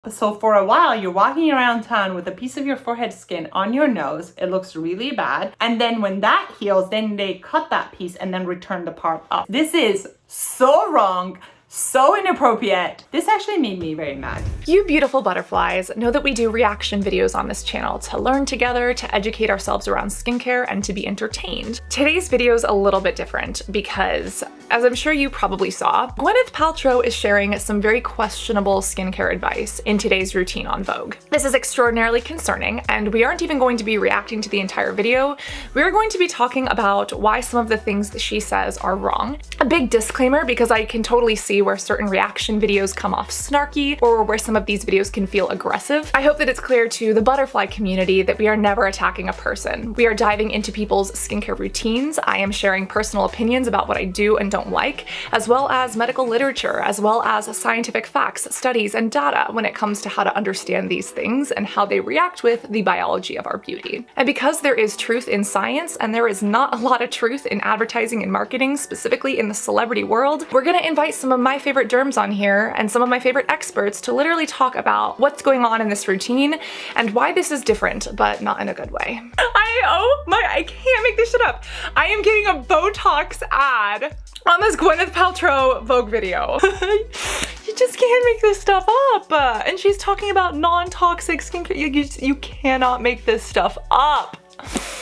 So for a while, you're walking around town with a piece of your forehead skin on your nose. It looks really bad. And then when that heals, then they cut that piece and then return the part up. This is so wrong. So inappropriate. This actually made me very mad. You beautiful butterflies know that we do reaction videos on this channel to learn together, to educate ourselves around skincare, and to be entertained. Today's video is a little bit different because, as I'm sure you probably saw, Gwyneth Paltrow is sharing some very questionable skincare advice in today's routine on Vogue. This is extraordinarily concerning, and we aren't even going to be reacting to the entire video. We're going to be talking about why some of the things that she says are wrong. A big disclaimer, because I can totally see where certain reaction videos come off snarky or where some of these videos can feel aggressive. I hope that it's clear to the butterfly community that we are never attacking a person. We are diving into people's skincare routines. I am sharing personal opinions about what I do and don't like, as well as medical literature, as well as scientific facts, studies, and data when it comes to how to understand these things and how they react with the biology of our beauty. And because there is truth in science and there is not a lot of truth in advertising and marketing, specifically in the celebrity world, we're gonna invite some of my favorite derms on here and some of my favorite experts to literally talk about what's going on in this routine and why this is different, but not in a good way. I can't make this shit up. I am getting a Botox ad on this Gwyneth Paltrow Vogue video. You just can't make this stuff up. And she's talking about non-toxic skincare. You cannot make this stuff up.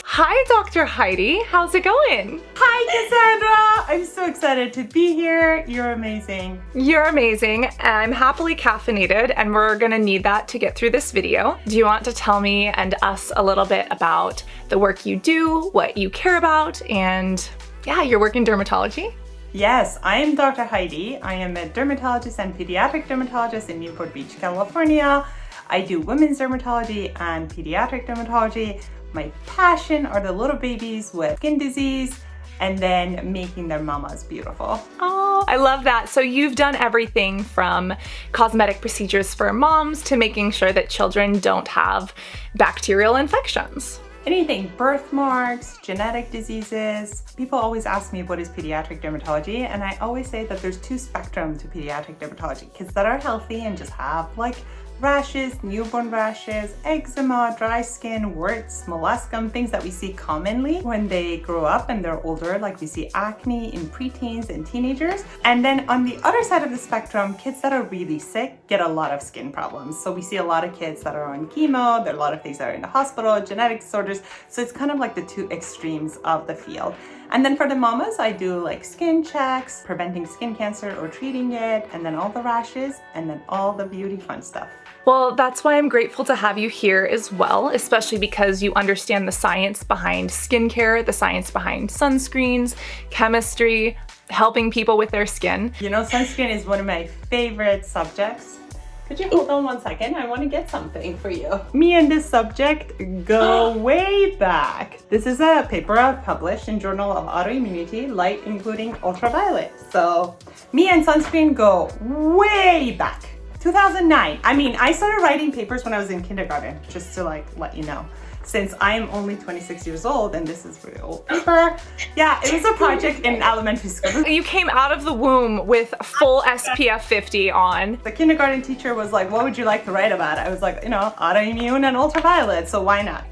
Hi, Dr. Heidi. How's it going? Hi, Cassandra. I'm so excited to be here. You're amazing. You're amazing. I'm happily caffeinated, and we're gonna need that to get through this video. Do you want to tell me and us a little bit about the work you do, what you care about, and yeah, your work in dermatology? Yes, I am Dr. Heidi. I am a dermatologist and pediatric dermatologist in Newport Beach, California. I do women's dermatology and pediatric dermatology. My passion are the little babies with skin disease and then making their mamas beautiful. Oh, I love that. So you've done everything from cosmetic procedures for moms to making sure that children don't have bacterial infections. Anything, birthmarks, genetic diseases. People always ask me what is pediatric dermatology, and I always say that there's two spectrums to pediatric dermatology. Kids that are healthy and just have like rashes, newborn rashes, eczema, dry skin, warts, molluscum, things that we see commonly when they grow up and they're older, like we see acne in preteens and teenagers. And then on the other side of the spectrum, kids that are really sick get a lot of skin problems. So we see a lot of kids that are on chemo, there are a lot of things that are in the hospital, genetic disorders. So it's kind of like the two extremes of the field. And then for the mamas, I do like skin checks, preventing skin cancer or treating it, and then all the rashes, and then all the beauty fun stuff. Well, that's why I'm grateful to have you here as well, especially because you understand the science behind skincare, the science behind sunscreens, chemistry, helping people with their skin. You know, sunscreen is one of my favorite subjects. Could you hold on 1 second? I want to get something for you. Me and this subject go way back. This is a paper I published in Journal of Autoimmunity, light including ultraviolet. So me and sunscreen go way back. 2009. I mean, I started writing papers when I was in kindergarten, just to like let you know. Since I'm only 26 years old and this is really old paper. Yeah, it was a project in elementary school. You came out of the womb with full SPF 50 on. The kindergarten teacher was like, what would you like to write about? I was like, you know, autoimmune and ultraviolet, so why not?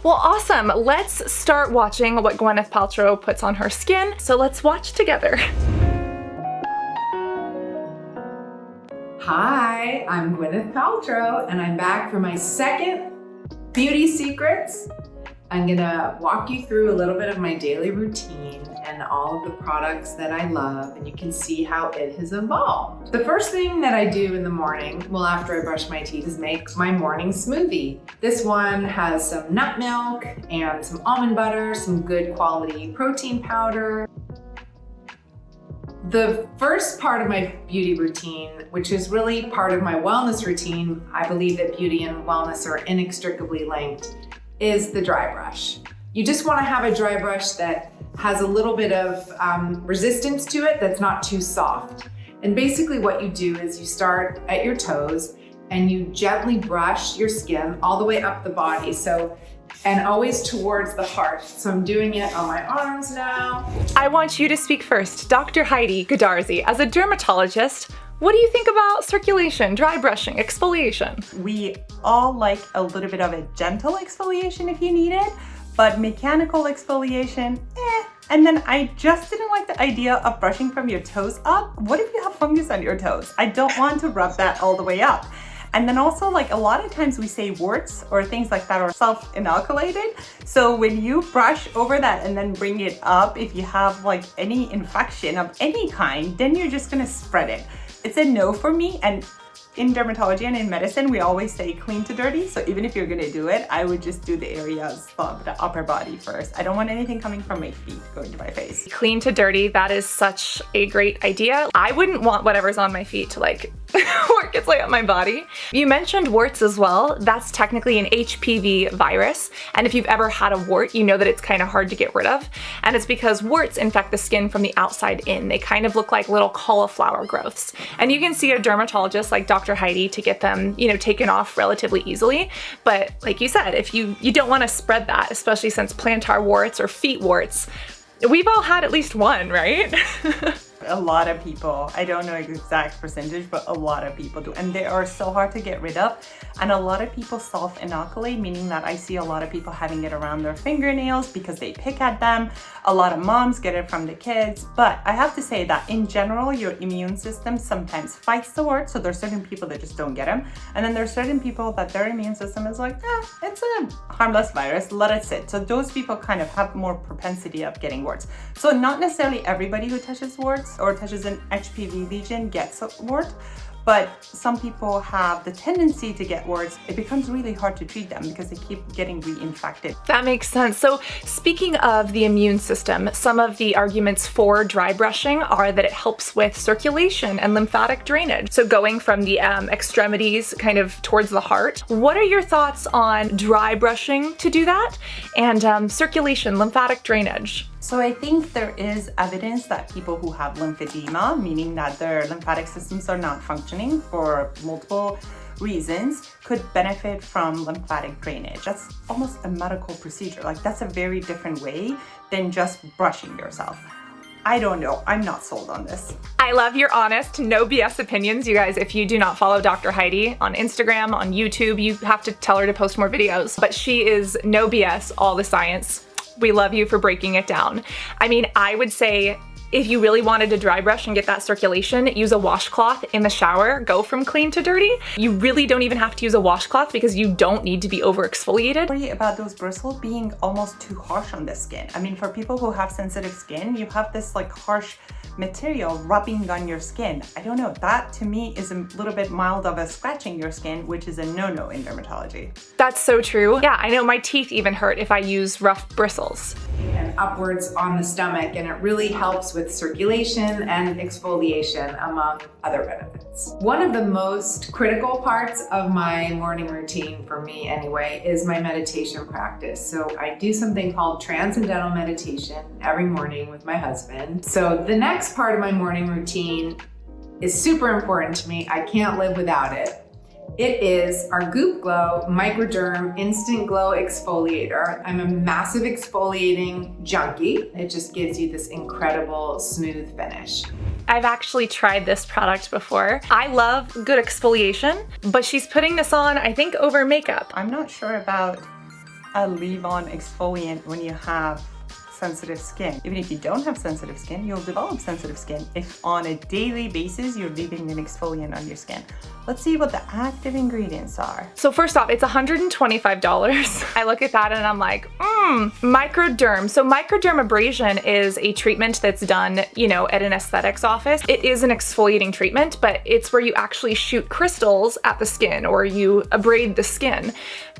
Well, awesome. Let's start watching what Gwyneth Paltrow puts on her skin. So let's watch together. Hi, I'm Gwyneth Paltrow, and I'm back for my second Beauty Secrets. I'm gonna walk you through a little bit of my daily routine and all of the products that I love, and you can see how it has evolved. The first thing that I do in the morning, well, after I brush my teeth, is make my morning smoothie. This one has some nut milk and some almond butter, some good quality protein powder. The first part of my beauty routine, which is really part of my wellness routine, I believe that beauty and wellness are inextricably linked, is the dry brush. You just want to have a dry brush that has a little bit of resistance to it, that's not too soft. And basically what you do is you start at your toes and you gently brush your skin all the way up the body. And always towards the heart. So I'm doing it on my arms now. I want you to speak first. Dr. Heidi Goodarzi, as a dermatologist, What do you think about circulation, dry brushing, exfoliation? We all like a little bit of a gentle exfoliation if you need it, but mechanical exfoliation, And then I just didn't like the idea of brushing from your toes up. What if you have fungus on your toes? I don't want to rub that all the way up. And then also, like, a lot of times we say warts or things like that are self-inoculated. So when you brush over that and then bring it up, if you have like any infection of any kind, then you're just gonna spread it. It's a no for me. And in dermatology and in medicine, we always say clean to dirty. So even if you're gonna do it, I would just do the areas of the upper body first. I don't want anything coming from my feet going to my face. Clean to dirty, that is such a great idea. I wouldn't want whatever's on my feet to like work its way up my body. You mentioned warts as well. That's technically an HPV virus. And if you've ever had a wart, you know that it's kind of hard to get rid of. And it's because warts infect the skin from the outside in. They kind of look like little cauliflower growths. And you can see a dermatologist like Dr. Heidi to get them, taken off relatively easily. But like you said, if you don't want to spread that, especially since plantar warts or feet warts, we've all had at least one, right? A lot of people, I don't know the exact percentage, but a lot of people do. And they are so hard to get rid of. And a lot of people self-inoculate, meaning that I see a lot of people having it around their fingernails because they pick at them. A lot of moms get it from the kids. But I have to say that in general, your immune system sometimes fights the wart. So there's certain people that just don't get them. And then there's certain people that their immune system is like, it's a harmless virus, let it sit. So those people kind of have more propensity of getting warts. So not necessarily everybody who touches warts or touches an HPV lesion gets a wart, but some people have the tendency to get warts. It becomes really hard to treat them because they keep getting reinfected. That makes sense. So speaking of the immune system, some of the arguments for dry brushing are that it helps with circulation and lymphatic drainage. So going from the extremities kind of towards the heart. What are your thoughts on dry brushing to do that and circulation, lymphatic drainage? So I think there is evidence that people who have lymphedema, meaning that their lymphatic systems are not functioning for multiple reasons, could benefit from lymphatic drainage. That's almost a medical procedure. Like, that's a very different way than just brushing yourself. I don't know. I'm not sold on this. I love your honest, no BS opinions. You guys, if you do not follow Dr. Heidi on Instagram, on YouTube, you have to tell her to post more videos. But she is no BS, all the science. We love you for breaking it down. I mean, I would say if you really wanted to dry brush and get that circulation, use a washcloth in the shower, go from clean to dirty. You really don't even have to use a washcloth because you don't need to be over exfoliated. Worry about those bristles being almost too harsh on the skin. I mean, for people who have sensitive skin, you have this like harsh material rubbing on your skin. I don't know, that to me is a little bit mild of a scratching your skin, which is a no-no in dermatology. That's so true. Yeah, I know my teeth even hurt if I use rough bristles. And upwards on the stomach, and it really helps with circulation and exfoliation, among other benefits. One of the most critical parts of my morning routine, for me anyway, is my meditation practice. So I do something called transcendental meditation every morning with my husband. So the next part of my morning routine is super important to me. I can't live without it. It is our Goop Glow Microderm Instant Glow Exfoliator. I'm a massive exfoliating junkie. It just gives you this incredible smooth finish. I've actually tried this product before. I love good exfoliation, but she's putting this on, I think, over makeup. I'm not sure about a leave-on exfoliant when you have sensitive skin. Even if you don't have sensitive skin, you'll develop sensitive skin if on a daily basis you're leaving an exfoliant on your skin. Let's see what the active ingredients are. So first off, it's $125. I look at that and I'm like, Microderm. So Microdermabrasion is a treatment that's done, at an aesthetics office. It is an exfoliating treatment, but it's where you actually shoot crystals at the skin or you abrade the skin.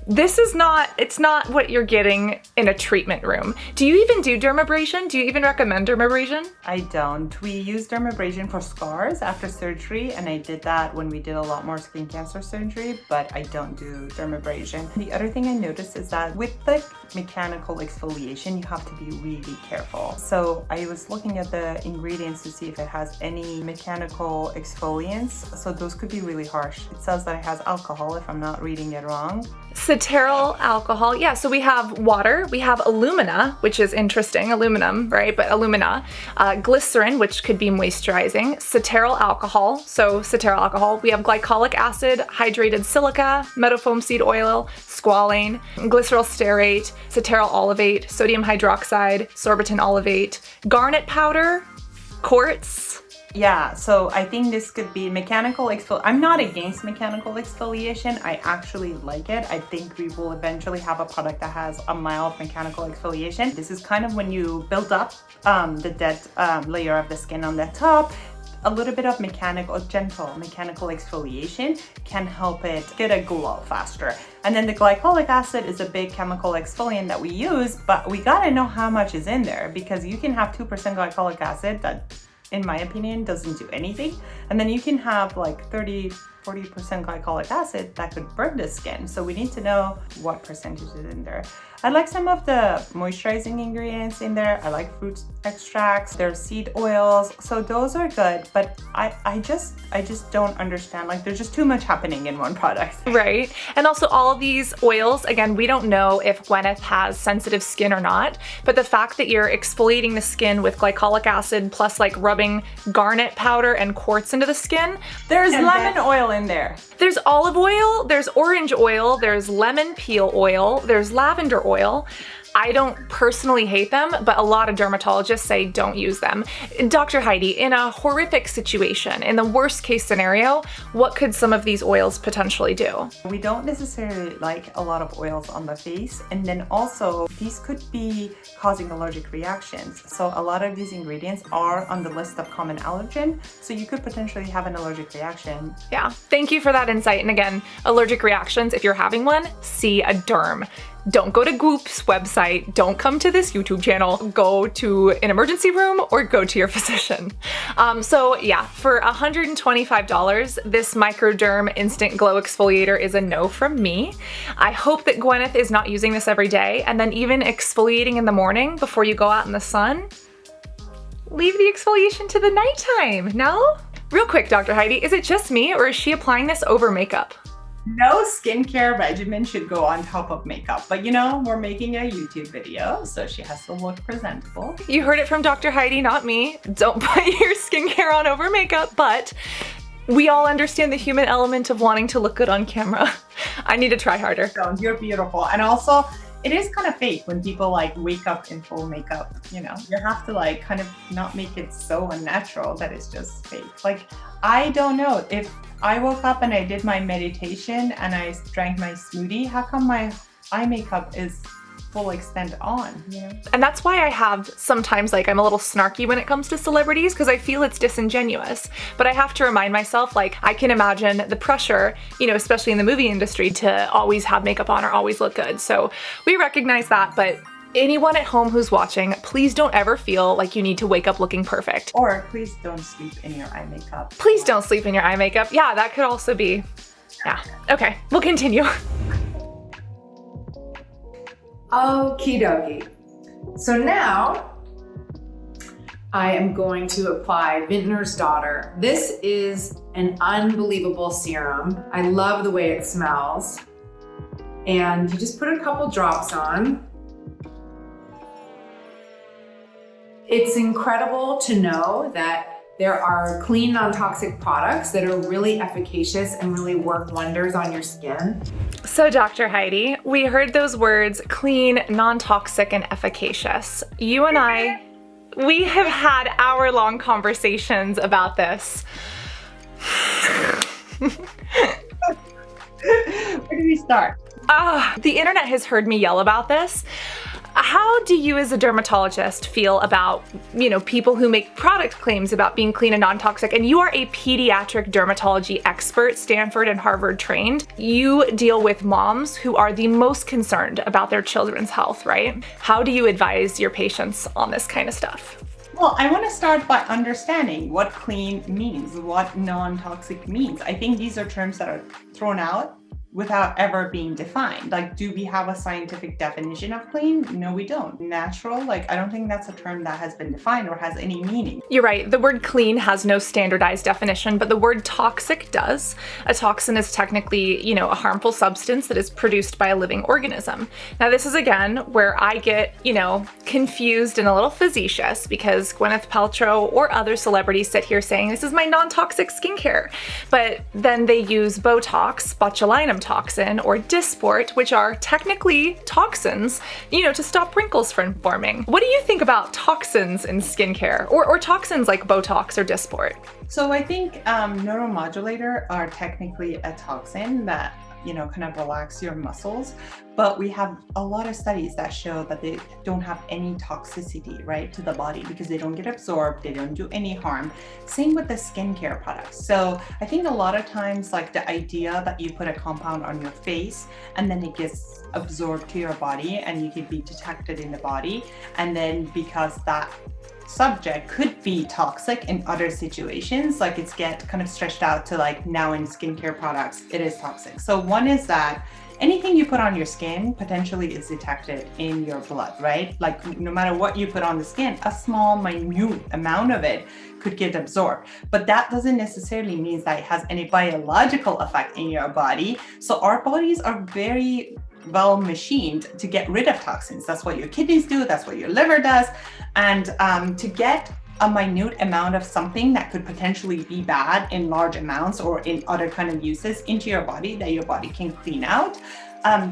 This is it's not what you're getting in a treatment room. Do you even do dermabrasion? Do you even recommend dermabrasion? I don't. We use dermabrasion for scars after surgery, and I did that when we did a lot more skin cancer surgery, but I don't do dermabrasion. The other thing I noticed is that with the mechanical mechanical exfoliation, you have to be really careful. So I was looking at the ingredients to see if it has any mechanical exfoliants. So those could be really harsh. It says that it has alcohol, if I'm not reading it wrong. Ceteryl alcohol. Yeah, so we have water, we have alumina, which is interesting, aluminum, right? But alumina, glycerin, which could be moisturizing, ceteryl alcohol, so ceteryl alcohol. We have glycolic acid, hydrated silica, metafoam seed oil, squalane, glyceryl stearate, ceteryl olivate, sodium hydroxide, sorbitan olivate, garnet powder, quartz. Yeah, so I think this could be mechanical exfoliation. I'm not against mechanical exfoliation. I actually like it. I think we will eventually have a product that has a mild mechanical exfoliation. This is kind of when you build up the dead layer of the skin on the top. A little bit of gentle mechanical exfoliation can help it get a glow faster. And then the glycolic acid is a big chemical exfoliant that we use, but we gotta know how much is in there, because you can have 2% glycolic acid that, in my opinion, doesn't do anything. And then you can have like 30-40% glycolic acid that could burn the skin. So we need to know what percentage is in there. I like some of the moisturizing ingredients in there. I like fruit extracts, there's seed oils. So those are good, but I just don't understand. Like, there's just too much happening in one product. Right. And also all of these oils, again, we don't know if Gwyneth has sensitive skin or not, but the fact that you're exfoliating the skin with glycolic acid plus like rubbing garnet powder and quartz into the skin. There's lemon oil in there. There's olive oil, there's orange oil, there's lemon peel oil, there's lavender oil. I don't personally hate them, but a lot of dermatologists say don't use them. Dr. Heidi, in a horrific situation, in the worst case scenario, what could some of these oils potentially do? We don't necessarily like a lot of oils on the face, and then also these could be causing allergic reactions. So a lot of these ingredients are on the list of common allergen, so you could potentially have an allergic reaction. Yeah, thank you for that insight. And again, allergic reactions, if you're having one, see a derm. Don't go to Goop's website, don't come to this YouTube channel, go to an emergency room or go to your physician. So yeah, for $125, this Microderm Instant Glow Exfoliator is a no from me. I hope that Gwyneth is not using this every day, and then even exfoliating in the morning before you go out in the sun. Leave the exfoliation to the nighttime, no? Real quick, Dr. Heidi, is it just me or is she applying this over makeup? No skincare regimen should go on top of makeup, but you know, we're making a YouTube video, so she has to look presentable. You heard it from Dr. Heidi, not me. Don't put your skincare on over makeup, but we all understand the human element of wanting to look good on camera. I need to try harder. So you're beautiful. And also, it is kind of fake when people like wake up in full makeup, you know? You have to like kind of not make it so unnatural that it's just fake. Like, I don't know, if I woke up and I did my meditation and I drank my smoothie, how come my eye makeup is full extent on, you know? And that's why I have sometimes like I'm a little snarky when it comes to celebrities, because I feel it's disingenuous. But I have to remind myself, like, I can imagine the pressure, you know, especially in the movie industry, to always have makeup on or always look good. So we recognize that, but anyone at home who's watching, please don't ever feel like you need to wake up looking perfect. Or please don't sleep in your eye makeup. Please don't sleep in your eye makeup. Yeah, that could also be, yeah. Okay, we'll continue. Okie dokie. So now I am going to apply Vintner's Daughter. This is an unbelievable serum. I love the way it smells. And you just put a couple drops on. It's incredible to know that there are clean, non-toxic products that are really efficacious and really work wonders on your skin. So Dr. Heidi, we heard those words, clean, non-toxic, and efficacious. You and I, we have had hour-long conversations about this. Where do we start? The internet has heard me yell about this. How do you as a dermatologist feel about, you know, people who make product claims about being clean and non-toxic? And you are a pediatric dermatology expert, Stanford and Harvard trained. You deal with moms who are the most concerned about their children's health, right? How do you advise your patients on this kind of stuff? Well, I want to start by understanding what clean means, what non-toxic means. I think these are terms that are thrown out without ever being defined. Like, do we have a scientific definition of clean? No, we don't. Natural, like, I don't think that's a term that has been defined or has any meaning. You're right. The word clean has no standardized definition, but the word toxic does. A toxin is technically, you know, a harmful substance that is produced by a living organism. Now, this is again where I get, you know, confused and a little facetious because Gwyneth Paltrow or other celebrities sit here saying, this is my non-toxic skincare. But then they use Botox, botulinum toxin, or Dysport, which are technically toxins, you know, to stop wrinkles from forming. What do you think about toxins in skincare, or toxins like Botox or Dysport? So I think neuromodulator are technically a toxin that, you know, kind of relax your muscles, but we have a lot of studies that show that they don't have any toxicity, right, to the body because they don't get absorbed, they don't do any harm. Same with the skincare products. So I think a lot of times, like, the idea that you put a compound on your face and then it gets absorbed to your body and you could be detected in the body, and then because that subject could be toxic in other situations, like it's get kind of stretched out to like now in skincare products, it is toxic. So one is that anything you put on your skin potentially is detected in your blood, right? Like no matter what you put on the skin, a small, minute amount of it could get absorbed. But that doesn't necessarily mean that it has any biological effect in your body. So our bodies are very well machined to get rid of toxins. That's what your kidneys do, that's what your liver does. And to get a minute amount of something that could potentially be bad in large amounts or in other kind of uses into your body that your body can clean out,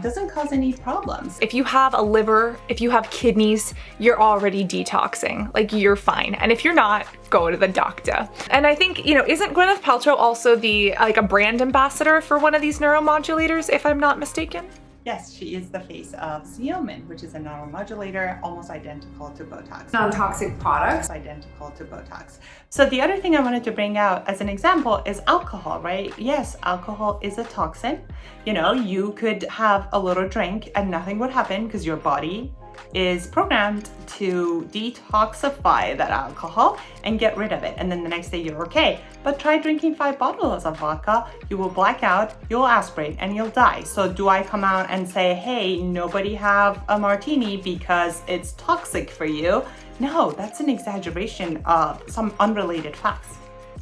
doesn't cause any problems. If you have a liver, if you have kidneys, you're already detoxing, like you're fine. And if you're not, go to the doctor. And I think, you know, isn't Gwyneth Paltrow also like a brand ambassador for one of these neuromodulators, if I'm not mistaken? Yes, she is the face of Xeomin, which is a neuromodulator almost identical to Botox. Non-toxic products. Identical to Botox. So the other thing I wanted to bring out as an example is alcohol, right? Yes, alcohol is a toxin. You know, you could have a little drink and nothing would happen because your body is programmed to detoxify that alcohol and get rid of it. And then the next day you're okay. But try drinking 5 bottles of vodka, you will black out, you'll aspirate, and you'll die. So do I come out and say, hey, nobody have a martini because it's toxic for you? No, that's an exaggeration of some unrelated facts.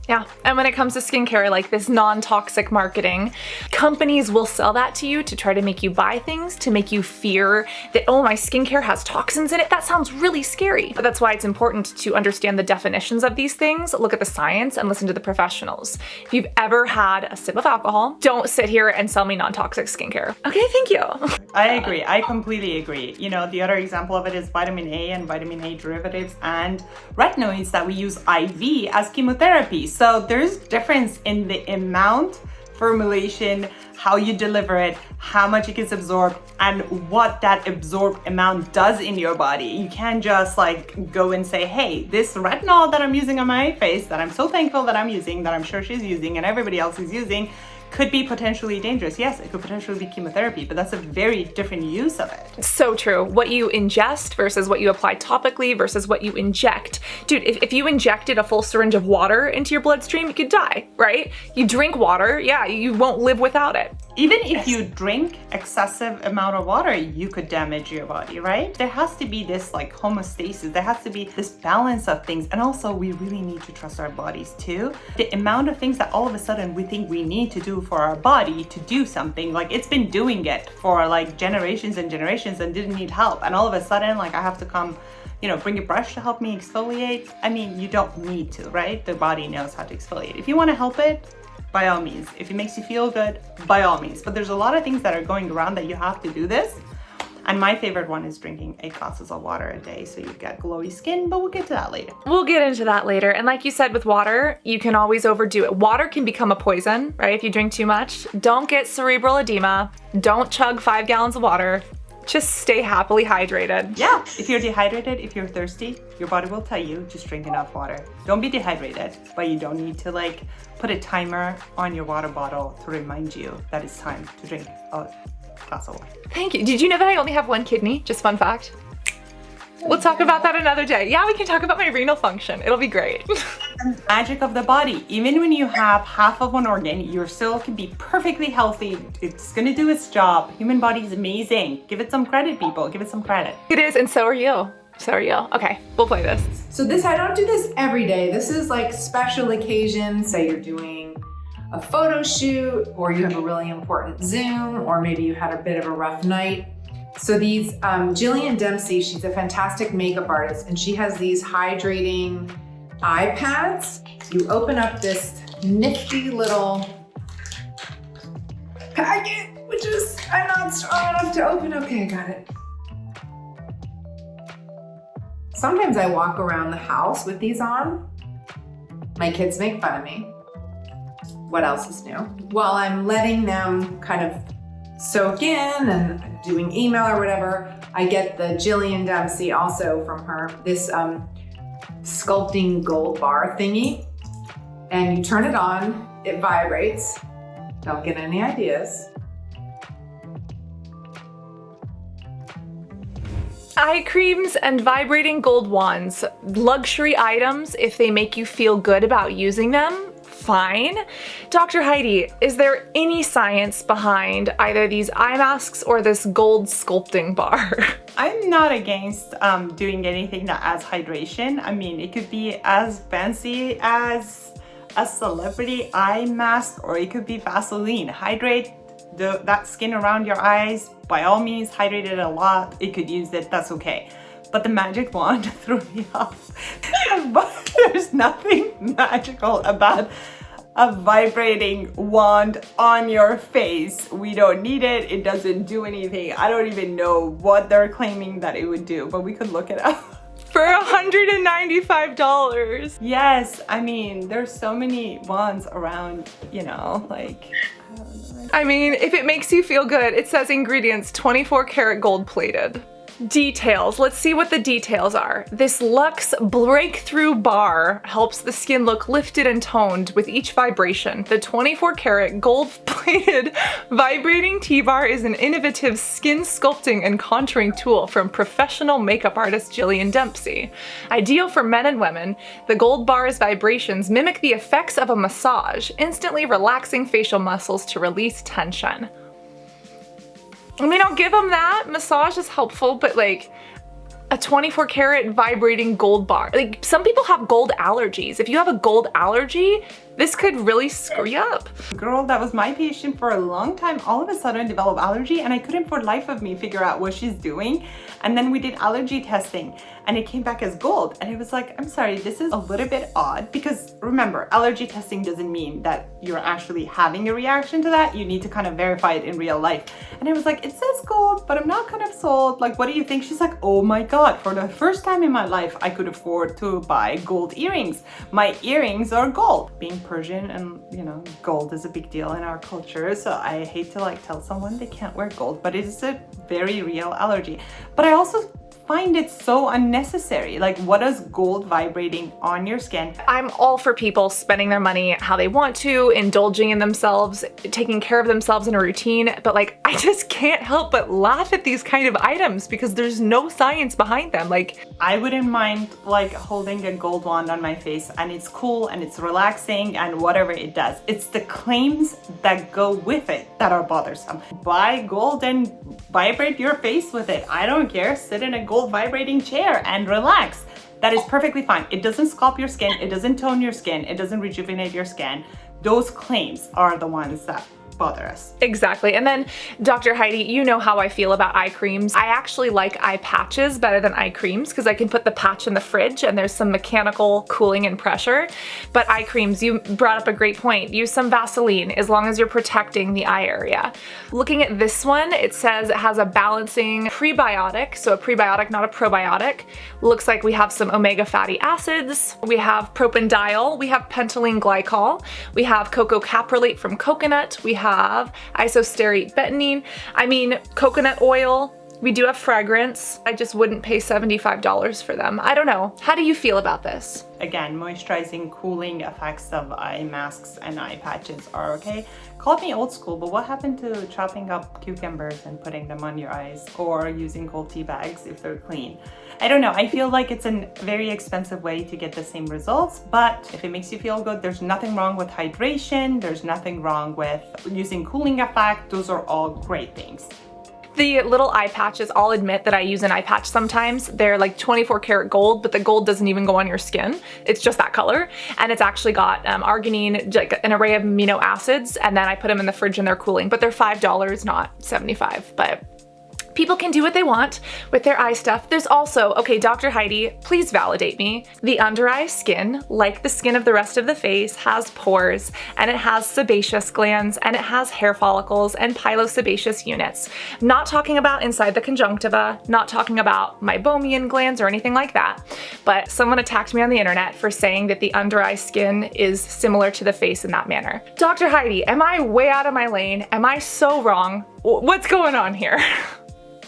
Yeah, and when it comes to skincare, like this non-toxic marketing, companies will sell that to you to try to make you buy things, to make you fear that, oh, my skincare has toxins in it. That sounds really scary. But that's why it's important to understand the definitions of these things, look at the science, and listen to the professionals. If you've ever had a sip of alcohol, don't sit here and sell me non-toxic skincare. Okay, thank you. I agree. I completely agree. You know, the other example of it is vitamin A and vitamin A derivatives and retinoids that we use IV as chemotherapy. So there's difference in the amount, formulation, how you deliver it, how much it gets absorbed, and what that absorbed amount does in your body. You can't just like go and say, hey, this retinol that I'm using on my face, that I'm so thankful that I'm using, that I'm sure she's using and everybody else is using, could be potentially dangerous. Yes, it could potentially be chemotherapy, but that's a very different use of it. So true. What you ingest versus what you apply topically versus what you inject. Dude, if you injected a full syringe of water into your bloodstream, you could die, right? You drink water, yeah, you won't live without it. Even if you drink excessive amount of water, you could damage your body, right? There has to be this like homeostasis. There has to be this balance of things. And also we really need to trust our bodies too. The amount of things that all of a sudden we think we need to do for our body to do something, like it's been doing it for like generations and generations and didn't need help. And all of a sudden, like I have to come, you know, bring a brush to help me exfoliate. I mean, you don't need to, right? The body knows how to exfoliate. If you want to help it, by all means. If it makes you feel good, by all means. But there's a lot of things that are going around that you have to do this. And my favorite one is drinking 8 glasses of water a day so you get glowy skin, but we'll get to that later. We'll get into that later. And like you said with water, you can always overdo it. Water can become a poison, right? If you drink too much. Don't get cerebral edema. Don't chug 5 gallons of water. Just stay happily hydrated. Yeah, if you're dehydrated, if you're thirsty, your body will tell you, just drink enough water. Don't be dehydrated, but you don't need to like put a timer on your water bottle to remind you that it's time to drink a glass of water. Thank you. Did you know that I only have 1 kidney? Just fun fact. We'll talk about that another day. Yeah, we can talk about my renal function. It'll be great. Magic of the body. Even when you have half of an organ, your still can be perfectly healthy. It's gonna do its job. Human body is amazing. Give it some credit, people. Give it some credit. It is, and so are you. So are you. Okay, we'll play this. So I don't do this every day. This is like special occasions. Say you're doing a photo shoot, or you have a really important Zoom, or maybe you had a bit of a rough night. So these, Jillian Dempsey, she's a fantastic makeup artist, and she has these hydrating eye pads. You open up this nifty little packet, which is, I'm not strong enough to open. Okay, I got it. Sometimes I walk around the house with these on. My kids make fun of me. What else is new? While I'm letting them kind of soak in and doing email or whatever, I get the Jillian Dempsey also from her, this sculpting gold bar thingy. And you turn it on, it vibrates. Don't get any ideas. Eye creams and vibrating gold wands. Luxury items if they make you feel good about using them. Fine. Dr. Heidi, is there any science behind either these eye masks or this gold sculpting bar? I'm not against doing anything that adds hydration. I mean, it could be as fancy as a celebrity eye mask, or it could be Vaseline. Hydrate that skin around your eyes. By all means, hydrate it a lot. It could use it, that's okay. But the magic wand threw me off. There's nothing magical about a vibrating wand on your face. We don't need it. It doesn't do anything. I don't even know what they're claiming that it would do, but we could look it up. For $195. Yes, I mean, there's so many wands around, you know, like, I don't know. I mean, if it makes you feel good, it says ingredients 24 karat gold plated. Details. Let's see what the details are. This Luxe Breakthrough Bar helps the skin look lifted and toned with each vibration. The 24 karat gold-plated vibrating T-bar is an innovative skin sculpting and contouring tool from professional makeup artist Jillian Dempsey. Ideal for men and women, the gold bar's vibrations mimic the effects of a massage, instantly relaxing facial muscles to release tension. I mean, I'll give them that. Massage is helpful, but like a 24 karat vibrating gold bar. Like, some people have gold allergies. If you have a gold allergy, this could really screw you up. A girl that was my patient for a long time all of a sudden developed allergy, and I couldn't for the life of me figure out what she's doing. And then we did allergy testing and it came back as gold. And it was like, I'm sorry, this is a little bit odd, because remember, allergy testing doesn't mean that you're actually having a reaction to that. You need to kind of verify it in real life. And I was like, it says gold, but I'm not kind of sold. Like, what do you think? She's like, oh my God, for the first time in my life, I could afford to buy gold earrings. My earrings are gold. Being Persian, and you know, gold is a big deal in our culture, so I hate to like tell someone they can't wear gold, but it is a very real allergy. But I also find it so unnecessary. Like, what is gold vibrating on your skin? I'm all for people spending their money how they want to, indulging in themselves, taking care of themselves in a routine, but like, I just can't help but laugh at these kind of items because there's no science behind them. Like, I wouldn't mind like holding a gold wand on my face, and it's cool and it's relaxing and whatever it does. It's the claims that go with it that are bothersome. Buy gold and vibrate your face with it. I don't care. Sit in a gold vibrating chair and relax. That is perfectly fine. It doesn't sculpt your skin. It doesn't tone your skin. It doesn't rejuvenate your skin. Those claims are the ones that bother us. Exactly. And then, Dr. Heidi, you know how I feel about eye creams. I actually like eye patches better than eye creams because I can put the patch in the fridge and there's some mechanical cooling and pressure. But eye creams, you brought up a great point. Use some Vaseline as long as you're protecting the eye area. Looking at this one, it says it has a balancing prebiotic, so a prebiotic, not a probiotic. Looks like we have some omega fatty acids, we have propandiol, we have pentylene glycol, we have cocoa caprolate from coconut, we have isosterate betaine. I mean, coconut oil, We do have fragrance. I just wouldn't pay $75 for them. I don't know. How do you feel about this? Again, moisturizing, cooling effects of eye masks and eye patches are okay. Call me old school, but what happened to chopping up cucumbers and putting them on your eyes, or using cold tea bags if they're clean? I don't know. I feel like it's a very expensive way to get the same results, but if it makes you feel good, there's nothing wrong with hydration. There's nothing wrong with using cooling effect. Those are all great things. The little eye patches, I'll admit that I use an eye patch sometimes. They're like 24 karat gold, but the gold doesn't even go on your skin. It's just that color. And it's actually got arginine, like an array of amino acids, and then I put them in the fridge and they're cooling. But they're $5, not $75. But people can do what they want with their eye stuff. There's also, okay, Dr. Heidi, please validate me. The under eye skin, like the skin of the rest of the face, has pores, and it has sebaceous glands, and it has hair follicles and pilosebaceous units. Not talking about inside the conjunctiva, not talking about meibomian glands or anything like that, but someone attacked me on the internet for saying that the under eye skin is similar to the face in that manner. Dr. Heidi, am I way out of my lane? Am I so wrong? What's going on here?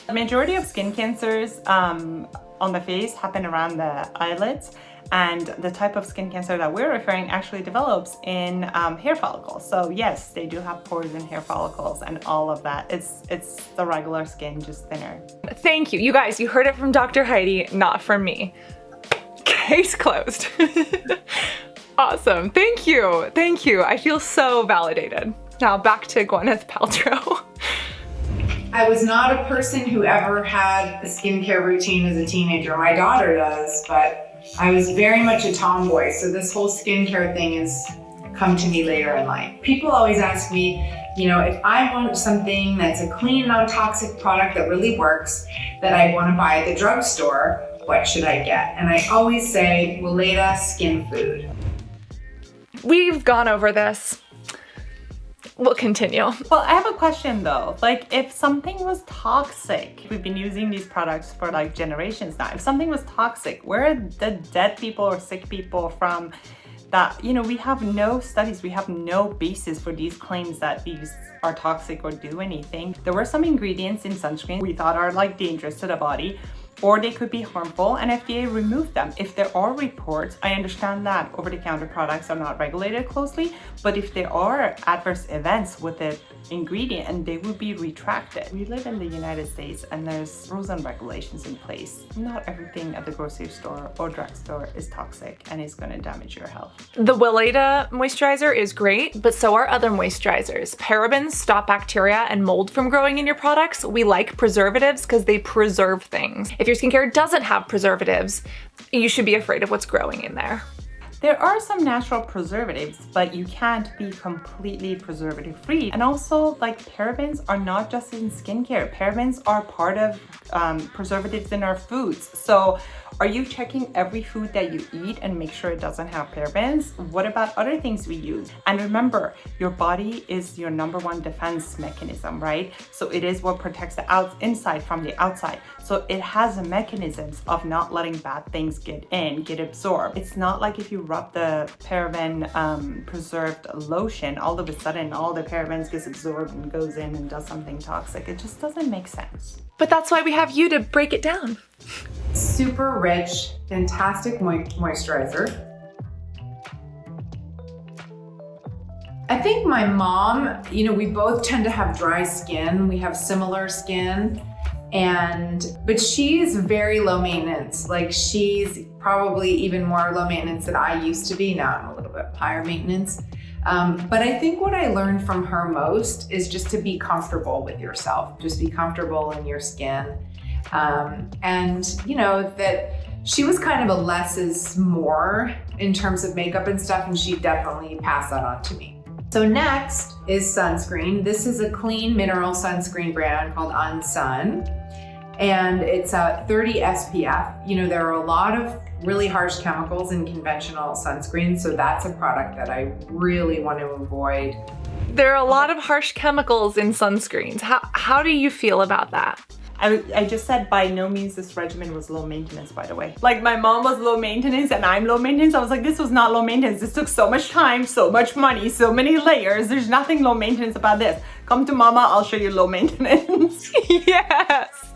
The majority of skin cancers on the face happen around the eyelids, and the type of skin cancer that we're referring actually develops in hair follicles. So yes, they do have pores and hair follicles and all of that. It's the regular skin, just thinner. Thank you. You guys, you heard it from Dr. Heidi, not from me. Case closed. Awesome. Thank you. Thank you. I feel so validated. Now back to Gwyneth Paltrow. I was not a person who ever had a skincare routine as a teenager. My daughter does, but I was very much a tomboy. So this whole skincare thing has come to me later in life. People always ask me, you know, if I want something that's a clean, non-toxic product that really works, that I want to buy at the drugstore, what should I get? And I always say, Weleda Skin Food. We've gone over this. We'll continue. Well, I have a question though. Like, if something was toxic, we've been using these products for like generations now. If something was toxic, where are the dead people or sick people from that? You know, we have no studies, we have no basis for these claims that these are toxic or do anything. There were some ingredients in sunscreen we thought are like dangerous to the body, or they could be harmful, and FDA removed them. If there are reports, I understand that over-the-counter products are not regulated closely, but if there are adverse events with the ingredient, and they will be retracted. We live in the United States and there's rules and regulations in place. Not everything at the grocery store or drugstore is toxic and is going to damage your health. The Weleda moisturizer is great, but so are other moisturizers. Parabens stop bacteria and mold from growing in your products. We like preservatives because they preserve things. If your skincare doesn't have preservatives, you should be afraid of what's growing in there. There are some natural preservatives, but you can't be completely preservative free. And also, like, parabens are not just in skincare. Parabens are part of preservatives in our foods. So are you checking every food that you eat and make sure it doesn't have parabens? What about other things we use? And remember, your body is your #1 defense mechanism, right? So it is what protects the inside from the outside. So it has mechanisms of not letting bad things get absorbed. It's not like if you rub the paraben preserved lotion, all of a sudden all the parabens gets absorbed and goes in and does something toxic. It just doesn't make sense. But that's why we have you to break it down. Super rich, fantastic moisturizer. I think my mom, you know, we both tend to have dry skin. We have similar skin, but she's very low maintenance. Like, she's probably even more low maintenance than I used to be. Now I'm a little bit higher maintenance. But I think what I learned from her most is just to be comfortable with yourself, just be comfortable in your skin. And you know, that she was kind of a less is more in terms of makeup and stuff, and she definitely passed that on to me. So next is sunscreen. This is a clean mineral sunscreen brand called Unsun, and it's a 30 SPF. You know, there are a lot of really harsh chemicals in conventional sunscreen, so that's a product that I really want to avoid. There are a lot of harsh chemicals in sunscreens. How do you feel about that? I just said by no means this regimen was low maintenance, by the way. Like my mom was low maintenance and I'm low maintenance. I was like, this was not low maintenance. This took so much time, so much money, so many layers. There's nothing low maintenance about this. Come to mama, I'll show you low maintenance. Yes.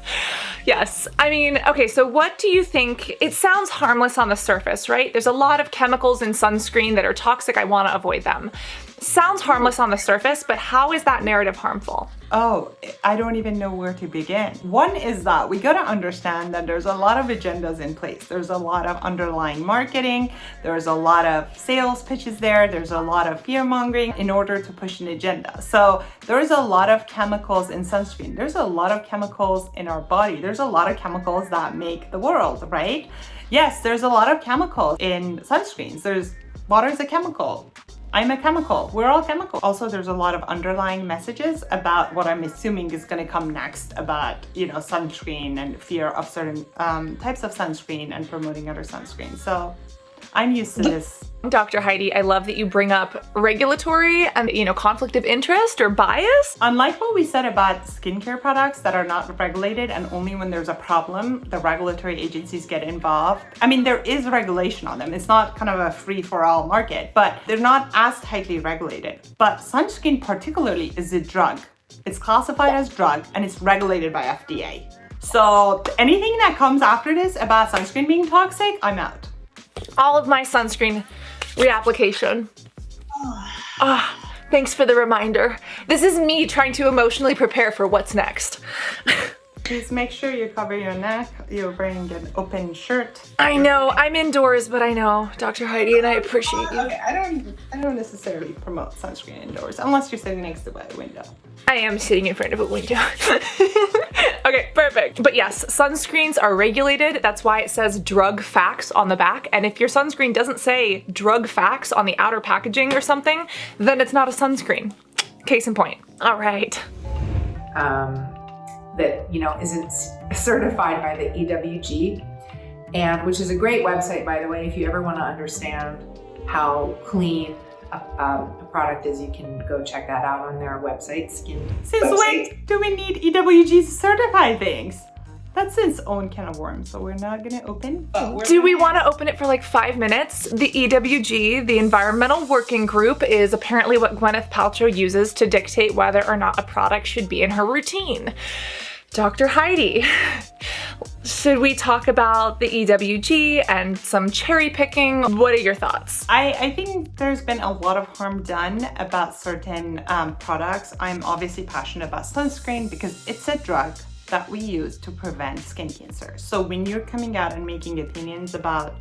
Yes. I mean, okay, so what do you think? It sounds harmless on the surface, right? There's a lot of chemicals in sunscreen that are toxic. I want to avoid them. Sounds harmless on the surface, but how is that narrative harmful? Oh, I don't even know where to begin. One is that we gotta understand that there's a lot of agendas in place. There's a lot of underlying marketing. There's a lot of sales pitches there. There's a lot of fear mongering in order to push an agenda. So there's a lot of chemicals in sunscreen. There's a lot of chemicals in our body. There's a lot of chemicals that make the world, right? Yes, there's a lot of chemicals in sunscreens. Water's a chemical. I'm a chemical. We're all chemical. Also, there's a lot of underlying messages about what I'm assuming is going to come next about, sunscreen and fear of certain types of sunscreen and promoting other sunscreen. So I'm used to this. Dr. Heidi, I love that you bring up regulatory and, conflict of interest or bias. Unlike what we said about skincare products that are not regulated and only when there's a problem, the regulatory agencies get involved. I mean, there is regulation on them. It's not kind of a free-for-all market, but they're not as tightly regulated. But sunscreen particularly is a drug. It's classified as drug and it's regulated by FDA. So anything that comes after this about sunscreen being toxic, I'm out. All of my sunscreen reapplication. Thanks for the reminder. This is me trying to emotionally prepare for what's next. Please make sure you cover your neck. You're wearing an open shirt. I know, I'm indoors, but I know, Dr. Heidi, and I appreciate you. Okay, I don't necessarily promote sunscreen indoors unless you're sitting next to a window. I am sitting in front of a window. Okay, perfect. But yes, sunscreens are regulated. That's why it says drug facts on the back. And if your sunscreen doesn't say drug facts on the outer packaging or something, then it's not a sunscreen. Case in point. All right. That isn't certified by the EWG, and which is a great website, by the way. If you ever want to understand how clean a product is, you can go check that out on their website. Since when do we need EWG to certify things? That's its own can of worms, so we're not gonna open. Do we want to open it for like 5 minutes? The EWG, the Environmental Working Group, is apparently what Gwyneth Paltrow uses to dictate whether or not a product should be in her routine. Dr. Heidi, should we talk about the EWG and some cherry picking? What are your thoughts? I think there's been a lot of harm done about certain products. I'm obviously passionate about sunscreen because it's a drug that we use to prevent skin cancer. So when you're coming out and making opinions about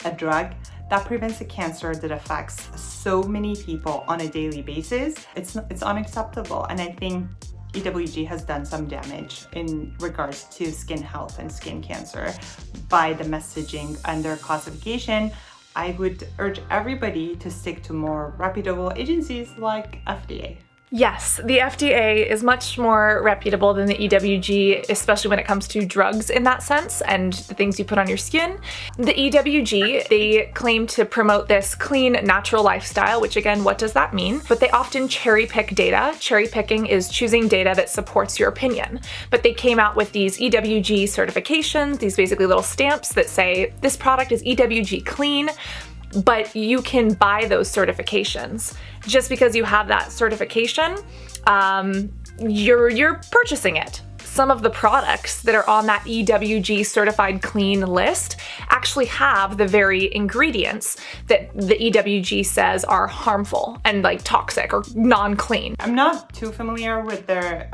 a drug that prevents a cancer that affects so many people on a daily basis, it's unacceptable. And I think EWG has done some damage in regards to skin health and skin cancer by the messaging and their classification. I would urge everybody to stick to more reputable agencies like FDA. Yes, the FDA is much more reputable than the EWG, especially when it comes to drugs in that sense and the things you put on your skin. The EWG, they claim to promote this clean, natural lifestyle, which again, what does that mean? But they often cherry pick data. Cherry picking is choosing data that supports your opinion. But they came out with these EWG certifications, these basically little stamps that say this product is EWG clean, but you can buy those certifications. Just because you have that certification, you're purchasing it. Some of the products that are on that EWG certified clean list actually have the very ingredients that the EWG says are harmful and like toxic or non-clean. I'm not too familiar with their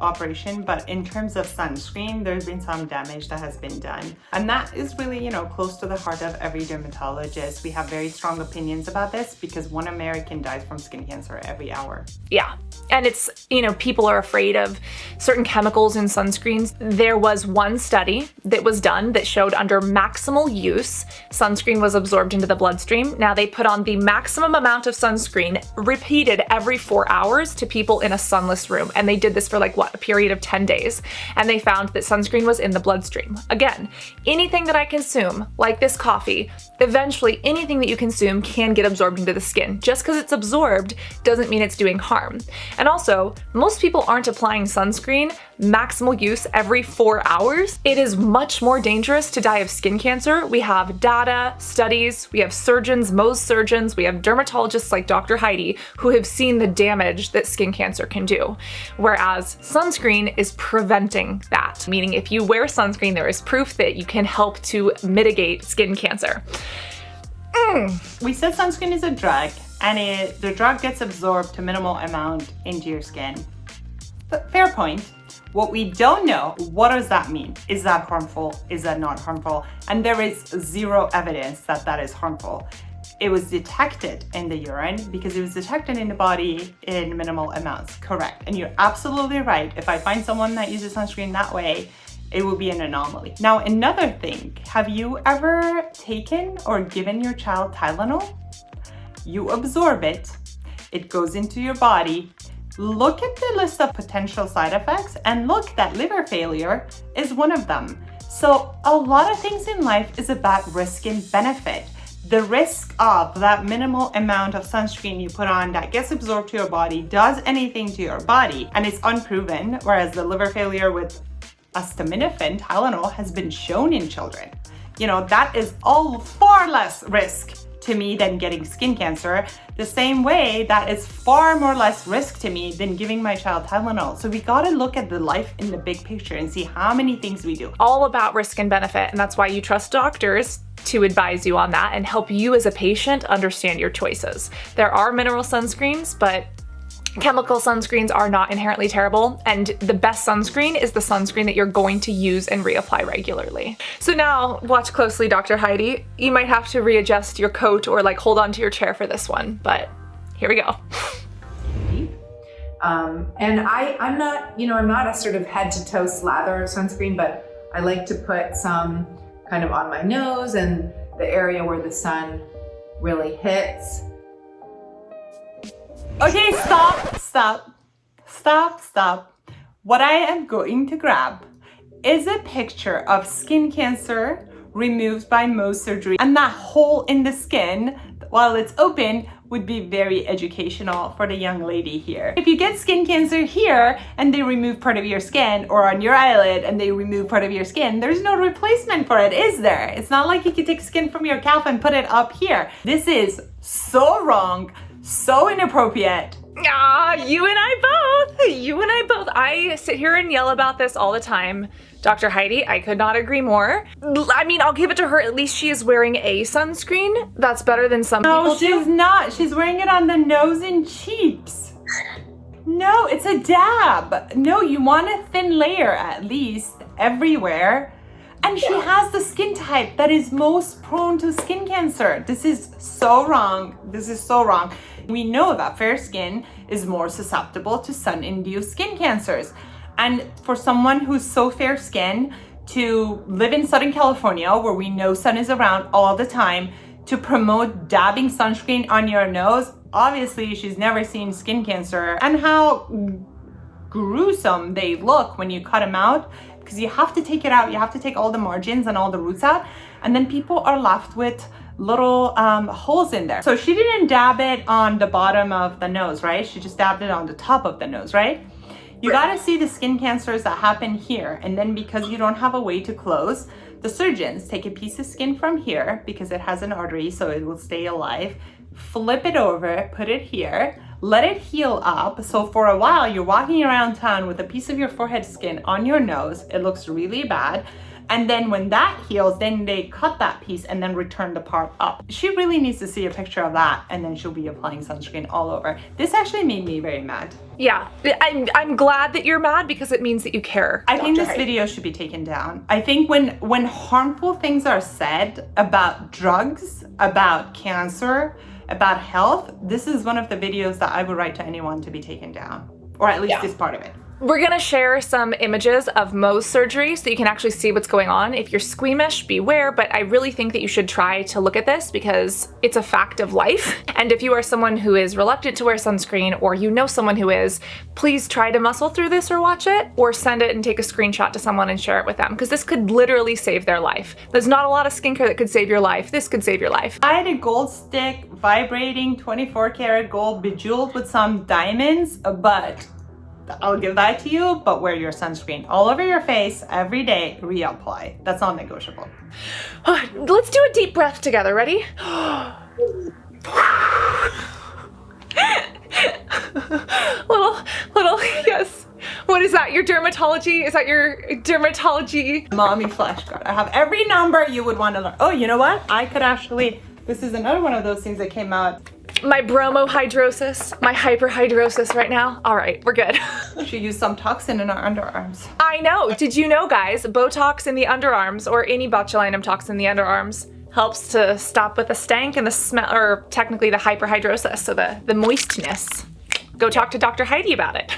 operation, but in terms of sunscreen, there's been some damage that has been done. And that is really, close to the heart of every dermatologist. We have very strong opinions about this because 1 American dies from skin cancer every hour. Yeah, and it's, people are afraid of certain chemicals in sunscreens. There was one study that was done that showed under maximal use, sunscreen was absorbed into the bloodstream. Now they put on the maximum amount of sunscreen repeated every 4 hours to people in a sunless room. And they did this for a period of 10 days. And they found that sunscreen was in the bloodstream. Again, anything that I consume, like this coffee, eventually anything that you consume can get absorbed into the skin. Just because it's absorbed doesn't mean it's doing harm. And also, most people aren't applying sunscreen max maximal use every 4 hours, it is much more dangerous to die of skin cancer. We have data, studies, we have surgeons, Mohs surgeons, we have dermatologists like Dr. Heidi who have seen the damage that skin cancer can do. Whereas sunscreen is preventing that, meaning if you wear sunscreen, there is proof that you can help to mitigate skin cancer. We said sunscreen is a drug, and the drug gets absorbed to minimal amount into your skin. Fair point. What we don't know, what does that mean? Is that harmful? Is that not harmful? And there is zero evidence that that is harmful. It was detected in the urine because it was detected in the body in minimal amounts, correct. And you're absolutely right. If I find someone that uses sunscreen that way, it will be an anomaly. Now, another thing, have you ever taken or given your child Tylenol? You absorb it, it goes into your body. Look at the list of potential side effects and look that liver failure is one of them. So a lot of things in life is about risk and benefit. The risk of that minimal amount of sunscreen you put on that gets absorbed to your body does anything to your body, and it's unproven, whereas the liver failure with acetaminophen, Tylenol, has been shown in children. You know, that is all far less risk to me than getting skin cancer, the same way that is far more less risk to me than giving my child Tylenol. So we gotta look at the life in the big picture and see how many things we do. All about risk and benefit, and that's why you trust doctors to advise you on that and help you as a patient understand your choices. There are mineral sunscreens, but chemical sunscreens are not inherently terrible, and the best sunscreen is the sunscreen that you're going to use and reapply regularly. So now, watch closely, Dr. Heidi. You might have to readjust your coat or like hold on to your chair for this one, but here we go. And I'm not a sort of head to toe slather of sunscreen, but I like to put some kind of on my nose and the area where the sun really hits. Okay, stop. What I am going to grab is a picture of skin cancer removed by Mohs surgery. And that hole in the skin, while it's open, would be very educational for the young lady here. If you get skin cancer here and they remove part of your skin, or on your eyelid and they remove part of your skin, there's no replacement for it, is there? It's not like you can take skin from your calf and put it up here. This is so wrong. So inappropriate. You and I both. I sit here and yell about this all the time. Dr. Heidi, I could not agree more. I mean, I'll give it to her. At least she is wearing a sunscreen. That's better than some people. No, she's not. She's wearing it on the nose and cheeks. No, it's a dab. No, you want a thin layer at least everywhere. And she has the skin type that is most prone to skin cancer. This is so wrong. This is so wrong. We know that fair skin is more susceptible to sun-induced skin cancers. And for someone who's so fair skin to live in Southern California, where we know sun is around all the time, to promote dabbing sunscreen on your nose, obviously she's never seen skin cancer. And how gruesome they look when you cut them out, because you have to take it out. You have to take all the margins and all the roots out, and then people are left with little holes in there. So she didn't dab it on the bottom of the nose, right? She just dabbed it on the top of the nose, right? You gotta see the skin cancers that happen here, and then because you don't have a way to close, the surgeons take a piece of skin from here, because it has an artery so it will stay alive, flip it over, put it here, let it heal up. So for a while you're walking around town with a piece of your forehead skin on your nose. It looks really bad. And then when that heals, then they cut that piece and then return the part up. She really needs to see a picture of that, and then she'll be applying sunscreen all over. This actually made me very mad. Yeah, I'm glad that you're mad because it means that you care. I think this video should be taken down. I think when harmful things are said about drugs, about cancer, about health, this is one of the videos that I would write to anyone to be taken down, or at least this part of it. We're gonna share some images of Mohs surgery so you can actually see what's going on. If you're squeamish, beware, but I really think that you should try to look at this because it's a fact of life. And if you are someone who is reluctant to wear sunscreen, or you know someone who is, please try to muscle through this or watch it, or send it and take a screenshot to someone and share it with them, because this could literally save their life. There's not a lot of skincare that could save your life. This could save your life. I had a gold stick, vibrating 24 karat gold, bejeweled with some diamonds, but I'll give that to you, but wear your sunscreen all over your face every day, reapply. That's not negotiable. Let's do a deep breath together. Ready? little, yes. What is that? Your dermatology? Is that your dermatology? Mommy flashcard. I have every number you would want to learn. Oh, you know what? I could actually, this is another one of those things that came out. My bromohydrosis, my hyperhidrosis right now. All right, we're good. We should use some toxin in our underarms. I know. Did you know, guys, Botox in the underarms or any botulinum toxin in the underarms helps to stop with the stank and the smell, or technically the hyperhidrosis, so the moistness. Go talk to Dr. Heidi about it.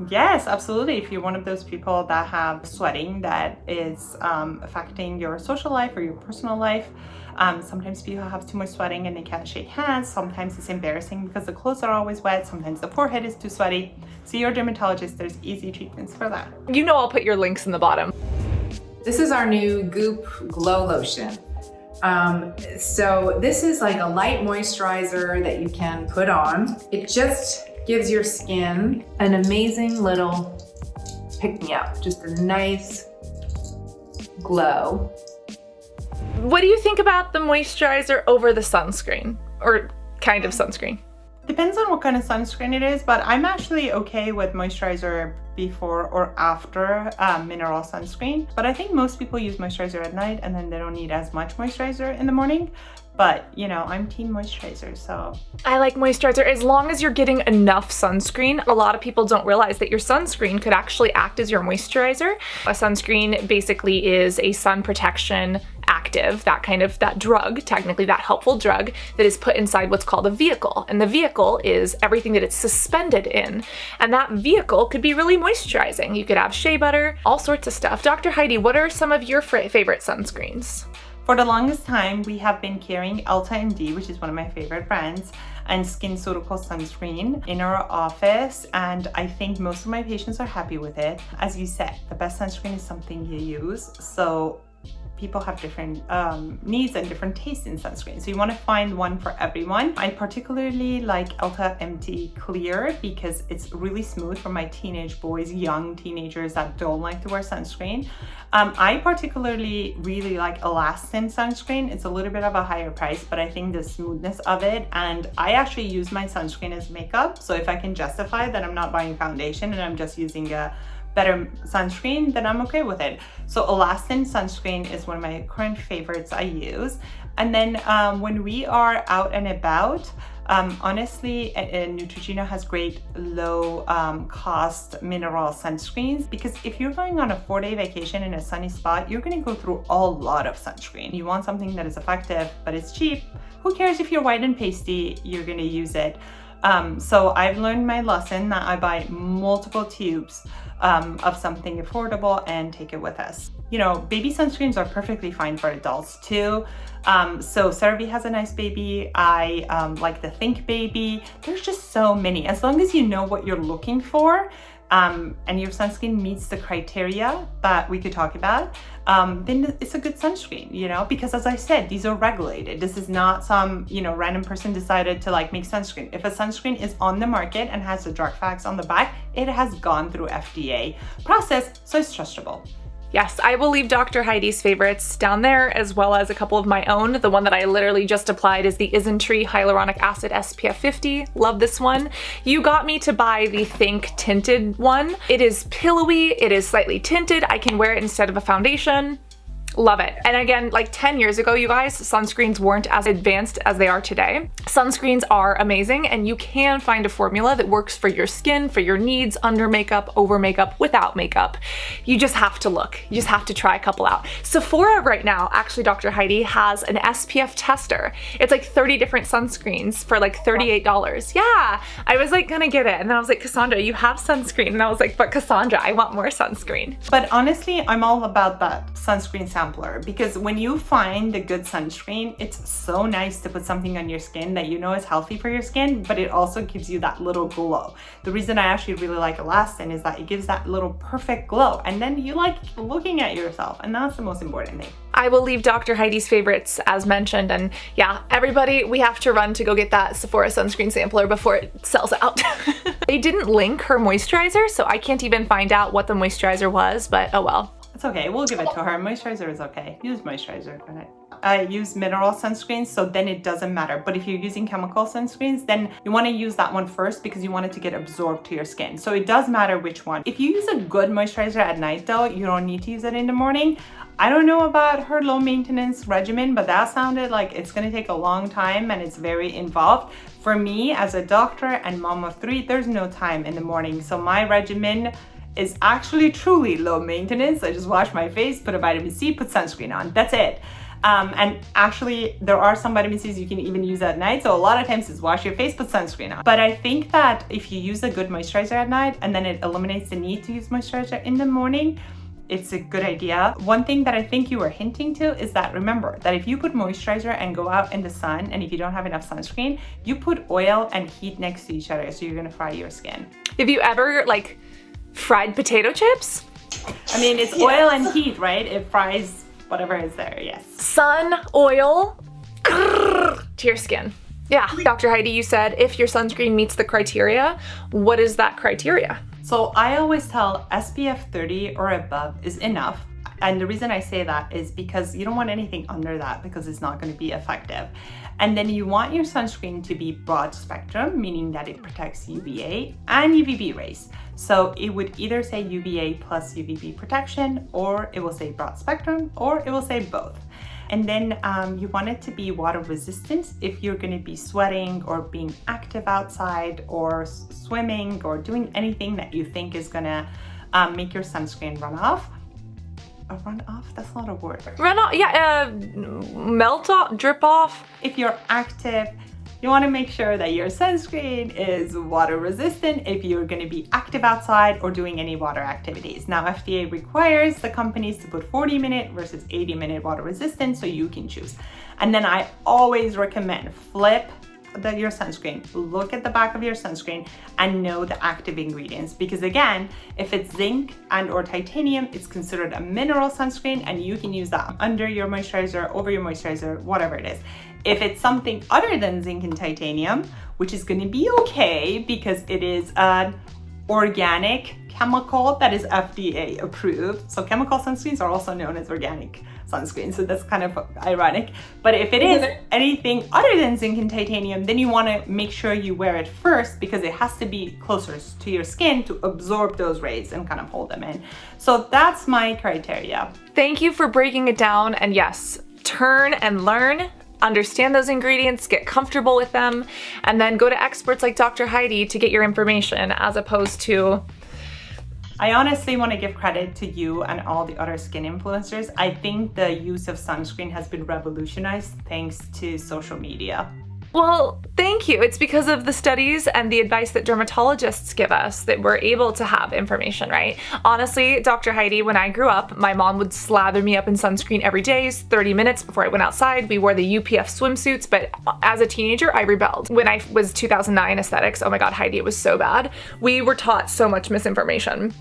Yes, absolutely. If you're one of those people that have sweating that is affecting your social life or your personal life, sometimes people have too much sweating and they can't shake hands. Sometimes it's embarrassing because the clothes are always wet. Sometimes the forehead is too sweaty. See your dermatologist. There's easy treatments for that. You know I'll put your links in the bottom. This is our new Goop Glow Lotion. So this is like a light moisturizer that you can put on. It just gives your skin an amazing little pick-me-up, just a nice glow. What do you think about the moisturizer over the sunscreen, or kind of sunscreen? Depends on what kind of sunscreen it is, but I'm actually okay with moisturizer before or after mineral sunscreen. But I think most people use moisturizer at night and then they don't need as much moisturizer in the morning. But you know, I'm team moisturizer, so. I like moisturizer as long as you're getting enough sunscreen. A lot of people don't realize that your sunscreen could actually act as your moisturizer. A sunscreen basically is a sun protection active, that drug, technically that helpful drug that is put inside what's called a vehicle. And the vehicle is everything that it's suspended in. And that vehicle could be really moisturizing. You could have shea butter, all sorts of stuff. Dr. Heidi, what are some of your favorite sunscreens? For the longest time, we have been carrying Ulta MD, which is one of my favorite brands, and SkinCeuticals sunscreen in our office, and I think most of my patients are happy with it. As you said, the best sunscreen is something you use, so people have different needs and different tastes in sunscreen. So you want to find one for everyone. I particularly like Ulta MD Clear because it's really smooth for my teenage boys, young teenagers that don't like to wear sunscreen. I particularly really like Elastin sunscreen. It's a little bit of a higher price, but I think the smoothness of it, and I actually use my sunscreen as makeup. So if I can justify that I'm not buying foundation and I'm just using a better sunscreen, then I'm okay with it. So Elastin sunscreen is one of my current favorites I use. And then when we are out and about, honestly, Neutrogena has great low cost mineral sunscreens, because if you're going on a 4-day vacation in a sunny spot, you're gonna go through a lot of sunscreen. You want something that is effective, but it's cheap. Who cares if you're white and pasty, you're gonna use it. So I've learned my lesson that I buy multiple tubes of something affordable and take it with us. You know, baby sunscreens are perfectly fine for adults too. So CeraVe has a nice baby. I like the Think Baby. There's just so many. As long as you know what you're looking for, and your sunscreen meets the criteria that we could talk about, then it's a good sunscreen, you know, because as I said, these are regulated. This is not some, you know, random person decided to like make sunscreen. If a sunscreen is on the market and has the drug facts on the back, it has gone through FDA process, so it's trustable. Yes, I will leave Dr. Heidi's favorites down there, as well as a couple of my own. The one that I literally just applied is the Isntree Hyaluronic Acid SPF 50. Love this one. You got me to buy the Think tinted one. It is pillowy, it is slightly tinted. I can wear it instead of a foundation. Love it. And again, like 10 years ago, you guys, sunscreens weren't as advanced as they are today. Sunscreens are amazing, and you can find a formula that works for your skin, for your needs, under makeup, over makeup, without makeup. You just have to look. You just have to try a couple out. Sephora right now, actually, Dr. Heidi has an SPF tester. It's like 30 different sunscreens for like $38. Yeah, I was like gonna get it. And then I was like, Cassandra, you have sunscreen. And I was like, but Cassandra, I want more sunscreen. But honestly, I'm all about that sunscreen sampler, because when you find a good sunscreen, it's so nice to put something on your skin that you know is healthy for your skin, but it also gives you that little glow. The reason I actually really like Elastin is that it gives that little perfect glow, and then you like looking at yourself, and that's the most important thing. I will leave Dr. Heidi's favorites as mentioned, and yeah, everybody, we have to run to go get that Sephora sunscreen sampler before it sells out. They didn't link her moisturizer, so I can't even find out what the moisturizer was, but oh well. It's okay, we'll give it to her. Moisturizer is okay. Use moisturizer. I use mineral sunscreens, so then it doesn't matter. But if you're using chemical sunscreens, then you want to use that one first because you want it to get absorbed to your skin. So it does matter which one. If you use a good moisturizer at night though, you don't need to use it in the morning. I don't know about her low maintenance regimen, but that sounded like it's going to take a long time and it's very involved. For me, as a doctor and mom of 3, there's no time in the morning. So my regimen is actually truly low maintenance. I just wash my face, put a vitamin C, put sunscreen on. That's it. And actually, there are some vitamin C's you can even use at night. So a lot of times it's wash your face, put sunscreen on. But I think that if you use a good moisturizer at night and then it eliminates the need to use moisturizer in the morning, it's a good idea. One thing that I think you were hinting to is that remember that if you put moisturizer and go out in the sun, and if you don't have enough sunscreen, you put oil and heat next to each other, so you're gonna fry your skin. Have you ever like fried potato chips? I mean, it's oil and heat, right? It fries whatever is there, yes. Sun, oil, to your skin. Yeah, Dr. Heidi, you said if your sunscreen meets the criteria, what is that criteria? So I always tell SPF 30 or above is enough. And the reason I say that is because you don't want anything under that because it's not going to be effective. And then you want your sunscreen to be broad spectrum, meaning that it protects UVA and UVB rays. So it would either say UVA plus UVB protection, or it will say broad spectrum, or it will say both. And then you want it to be water resistant if you're going to be sweating or being active outside or swimming or doing anything that you think is going to make your sunscreen run off. Run off? That's not a word. Run off, yeah, melt off, drip off. If you're active, you want to make sure that your sunscreen is water resistant if you're going to be active outside or doing any water activities. Now, FDA requires the companies to put 40-minute versus 80-minute water resistant, so you can choose. And then I always recommend flip your sunscreen, look at the back of your sunscreen and know the active ingredients, because again, if it's zinc and or titanium, it's considered a mineral sunscreen and you can use that under your moisturizer, over your moisturizer, whatever it is. If it's something other than zinc and titanium, which is going to be okay because it is an organic chemical that is FDA approved. So chemical sunscreens are also known as organic sunscreen, so that's kind of ironic. But if it is anything other than zinc and titanium, then you want to make sure you wear it first because it has to be closer to your skin to absorb those rays and kind of hold them in. So that's my criteria. Thank you for breaking it down, and yes, turn and learn. Understand those ingredients, get comfortable with them, and then go to experts like Dr. Heidi to get your information, as opposed to... I honestly want to give credit to you and all the other skin influencers. I think the use of sunscreen has been revolutionized thanks to social media. Well, thank you. It's because of the studies and the advice that dermatologists give us that we're able to have information, right? Honestly, Dr. Heidi, when I grew up, my mom would slather me up in sunscreen every day, 30 minutes before I went outside. We wore the UPF swimsuits, but as a teenager, I rebelled. When I was 2009 aesthetics, oh my God, Heidi, it was so bad. We were taught so much misinformation.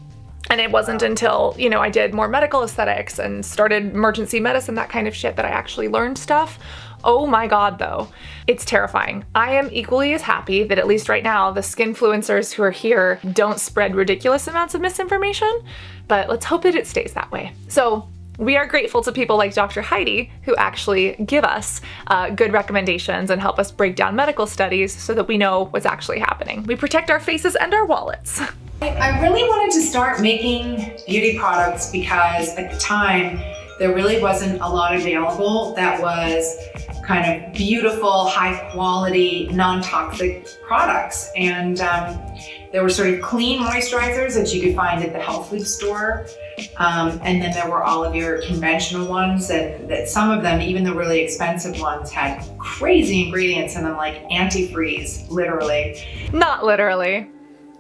And it wasn't until, you know, I did more medical aesthetics and started emergency medicine, that kind of shit, that I actually learned stuff. Oh my God, though, it's terrifying. I am equally as happy that at least right now, the skinfluencers who are here don't spread ridiculous amounts of misinformation, but let's hope that it stays that way. So we are grateful to people like Dr. Heidi who actually give us good recommendations and help us break down medical studies so that we know what's actually happening. We protect our faces and our wallets. I really wanted to start making beauty products because at the time there really wasn't a lot available that was kind of beautiful, high quality, non-toxic products. And there were sort of clean moisturizers that you could find at the health food store. And then there were all of your conventional ones that some of them, even the really expensive ones, had crazy ingredients in them, like antifreeze, literally. Not literally.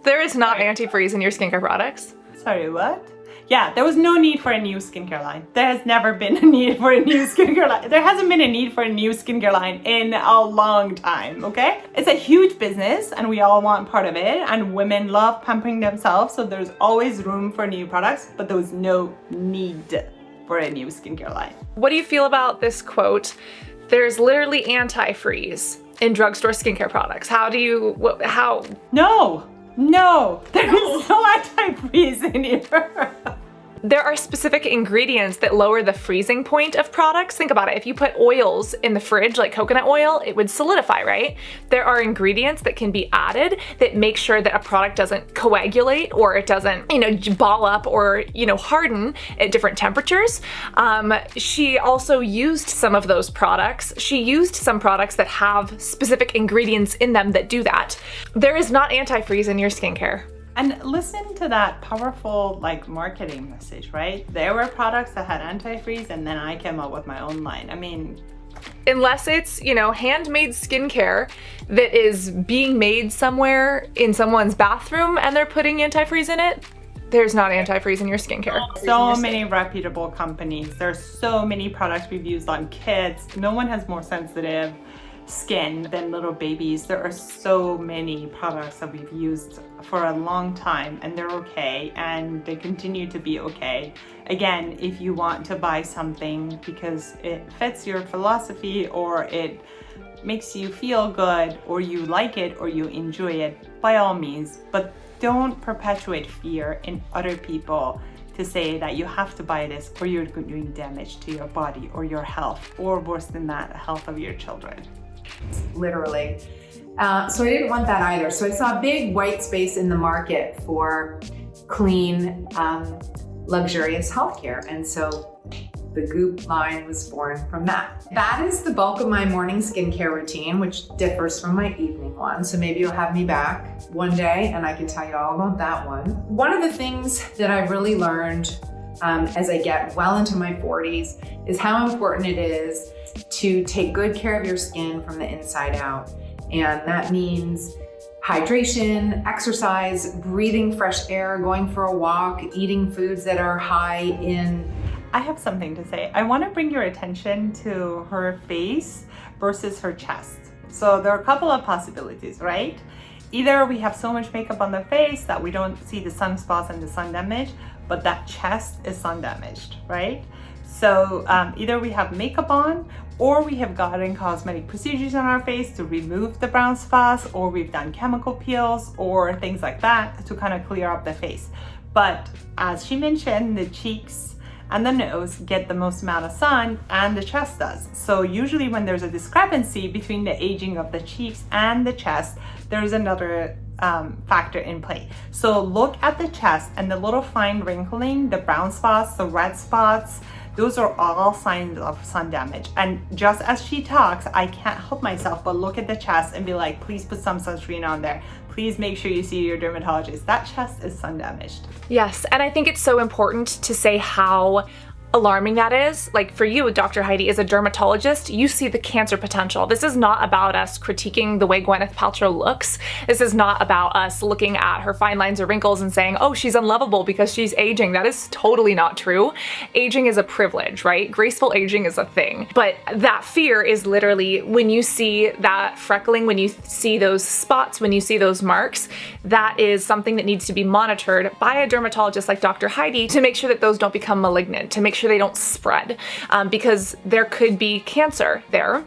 There is not antifreeze in your skincare products. Sorry, what? Yeah, there was no need for a new skincare line. There has never been a need for a new skincare line. There hasn't been a need for a new skincare line in a long time, okay? It's a huge business and we all want part of it, and women love pampering themselves, so there's always room for new products, but there was no need for a new skincare line. What do you feel about this quote? There's literally antifreeze in drugstore skincare products. How? No, there is no antifreeze in here. There are specific ingredients that lower the freezing point of products. Think about it. If you put oils in the fridge, like coconut oil, it would solidify, right? There are ingredients that can be added that make sure that a product doesn't coagulate or it doesn't, ball up or, harden at different temperatures. She also used some of those products. She used some products that have specific ingredients in them that do that. There is not antifreeze in your skincare. And listen to that powerful marketing message, right? There were products that had antifreeze and then I came up with my own line. I mean, unless it's, handmade skincare that is being made somewhere in someone's bathroom and they're putting antifreeze in it, there's not antifreeze in your skincare. So many reputable companies. There's so many products we've used on kids. No one has more sensitive skin than little babies. There are so many products that we've used for a long time and they're okay and they continue to be okay. Again, if you want to buy something because it fits your philosophy or it makes you feel good or you like it or you enjoy it, by all means, but don't perpetuate fear in other people to say that you have to buy this or you're doing damage to your body or your health, or worse than that, the health of your children. Literally. So I didn't want that either. So I saw a big white space in the market for clean, luxurious healthcare. And so the Goop line was born from that. That is the bulk of my morning skincare routine, which differs from my evening one. So maybe you'll have me back one day and I can tell you all about that one. One of the things that I've really learned as I get well into my 40s is how important it is to take good care of your skin from the inside out. And that means hydration, exercise, breathing fresh air, going for a walk, eating foods that are high in... I have something to say. I want to bring your attention to her face versus her chest. So there are a couple of possibilities, right? Either we have so much makeup on the face that we don't see the sunspots and the sun damage, but that chest is sun damaged, right? So either we have makeup on or we have gotten cosmetic procedures on our face to remove the brown spots, or we've done chemical peels or things like that to kind of clear up the face. But as she mentioned, the cheeks and the nose get the most amount of sun and the chest does. So usually when there's a discrepancy between the aging of the cheeks and the chest, there's another factor in play. So look at the chest and the little fine wrinkling, the brown spots, the red spots, those are all signs of sun damage. And just as she talks, I can't help myself but look at the chest and be like, please put some sunscreen on there. Please make sure you see your dermatologist. That chest is sun damaged. Yes, and I think it's so important to say how alarming that is. Like for you, Dr. Heidi, as a dermatologist, you see the cancer potential. This is not about us critiquing the way Gwyneth Paltrow looks. This is not about us looking at her fine lines or wrinkles and saying, oh, she's unlovable because she's aging. That is totally not true. Aging is a privilege, right? Graceful aging is a thing. But that fear is literally when you see that freckling, when you see those spots, when you see those marks, that is something that needs to be monitored by a dermatologist like Dr. Heidi to make sure that those don't become malignant, to make sure they don't spread, because there could be cancer there.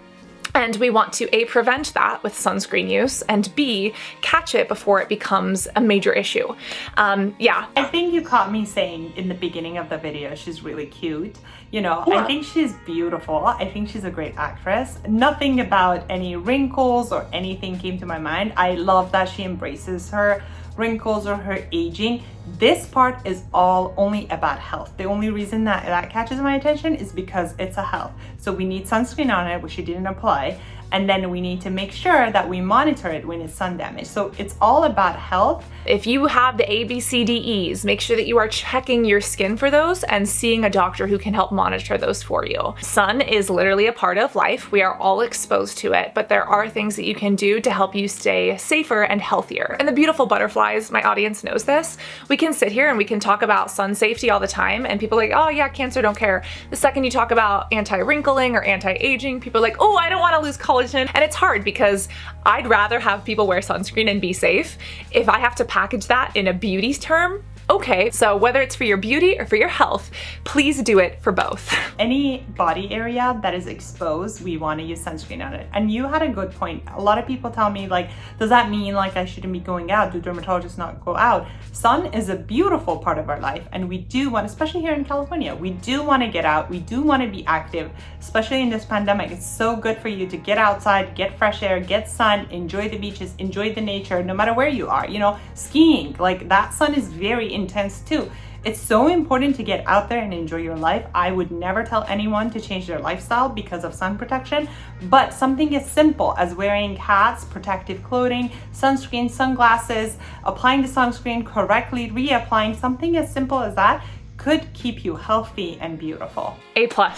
And we want to A, prevent that with sunscreen use, and B, catch it before it becomes a major issue. Yeah. I think you caught me saying in the beginning of the video, she's really cute. I think she's beautiful. I think she's a great actress. Nothing about any wrinkles or anything came to my mind. I love that she embraces her wrinkles or her aging. This part is all only about health. The only reason that catches my attention is because it's a health. So we need sunscreen on it, which she didn't apply. And then we need to make sure that we monitor it when it's sun damaged. So it's all about health. If you have the ABCDEs, make sure that you are checking your skin for those and seeing a doctor who can help monitor those for you. Sun is literally a part of life. We are all exposed to it, but there are things that you can do to help you stay safer and healthier. And the beautiful butterflies, my audience knows this. We can sit here and we can talk about sun safety all the time, and people are like, oh yeah, cancer, don't care. The second you talk about anti-wrinkling or anti-aging, people are like, oh, I don't want to lose collagen. And it's hard because I'd rather have people wear sunscreen and be safe. If I have to package that in a beauty term, okay. So whether it's for your beauty or for your health, please do it for both. Any body area that is exposed, we want to use sunscreen on it. And you had a good point. A lot of people tell me, like, does that mean like I shouldn't be going out? Do dermatologists not go out? Sun is a beautiful part of our life, and we do want, especially here in California, we do want to get out. We do want to be active, especially in this pandemic. It's so good for you to get outside, get fresh air, get sun, enjoy the beaches, enjoy the nature, no matter where you are. You know, skiing, like that sun is very intense too. It's so important to get out there and enjoy your life. I would never tell anyone to change their lifestyle because of sun protection, but something as simple as wearing hats, protective clothing, sunscreen, sunglasses, applying the sunscreen correctly, reapplying, something as simple as that could keep you healthy and beautiful. A+. A+, a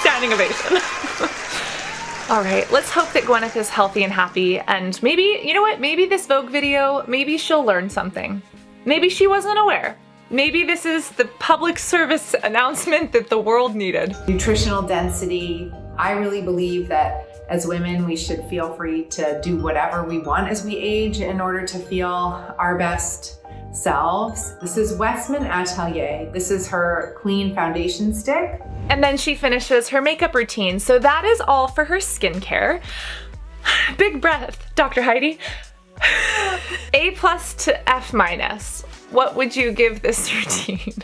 standing ovation. All right, let's hope that Gwyneth is healthy and happy, and maybe, you know what, maybe this Vogue video, maybe she'll learn something. Maybe she wasn't aware. Maybe this is the public service announcement that the world needed. Nutritional density. I really believe that as women, we should feel free to do whatever we want as we age in order to feel our best selves. This is Westman Atelier. This is her clean foundation stick. And then she finishes her makeup routine. So that is all for her skincare. Big breath, Dr. Heidi. A+ to F-. What would you give this routine?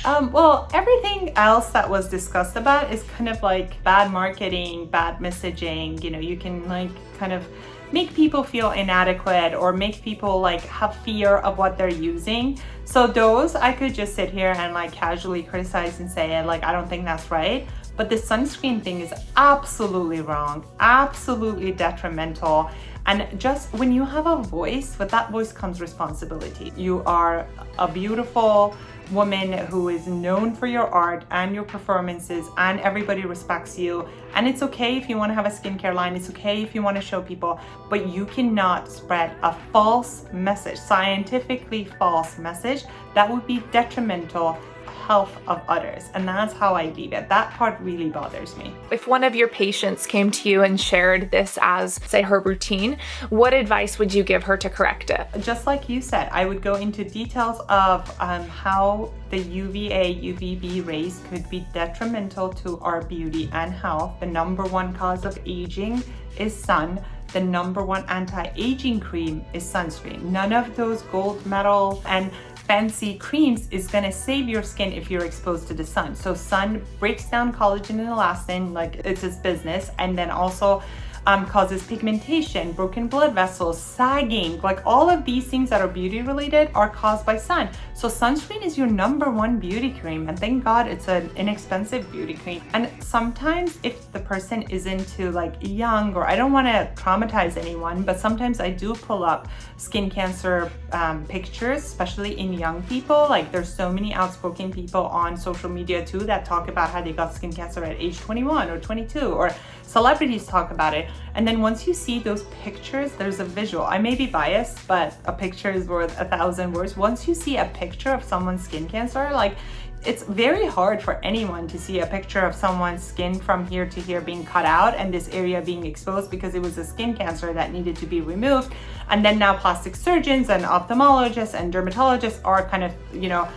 Well, everything else that was discussed about is kind of like bad marketing, bad messaging. You know, you can like kind of make people feel inadequate or make people like have fear of what they're using. So those I could just sit here and like casually criticize and say like, I don't think that's right. But the sunscreen thing is absolutely wrong, absolutely detrimental. And just when you have a voice, with that voice comes responsibility. You are a beautiful woman who is known for your art and your performances, and everybody respects you. And it's okay if you want to have a skincare line, it's okay if you want to show people, but you cannot spread a false message, scientifically false message that would be detrimental health of others. And that's how I leave it. That part really bothers me. If one of your patients came to you and shared this as, say, her routine, what advice would you give her to correct it? Just like you said, I would go into details of how the UVA, UVB rays could be detrimental to our beauty and health. The #1 cause of aging is sun. The #1 anti-aging cream is sunscreen. None of those gold medal and fancy creams is gonna save your skin if you're exposed to the sun. So sun breaks down collagen and elastin like it's its business, and then also causes pigmentation, broken blood vessels, sagging, like all of these things that are beauty related are caused by sun. So sunscreen is your #1 beauty cream, and thank God it's an inexpensive beauty cream. And sometimes if the person isn't too like young, or I don't want to traumatize anyone, but sometimes I do pull up skin cancer pictures, especially in young people. Like there's so many outspoken people on social media too that talk about how they got skin cancer at age 21 or 22, or celebrities talk about it. And then once you see those pictures, there's a visual. I may be biased, but a picture is worth 1,000 words. Once you see a picture of someone's skin cancer, like it's very hard for anyone to see a picture of someone's skin from here to here being cut out and this area being exposed because it was a skin cancer that needed to be removed. And then now plastic surgeons and ophthalmologists and dermatologists are kind of, you know,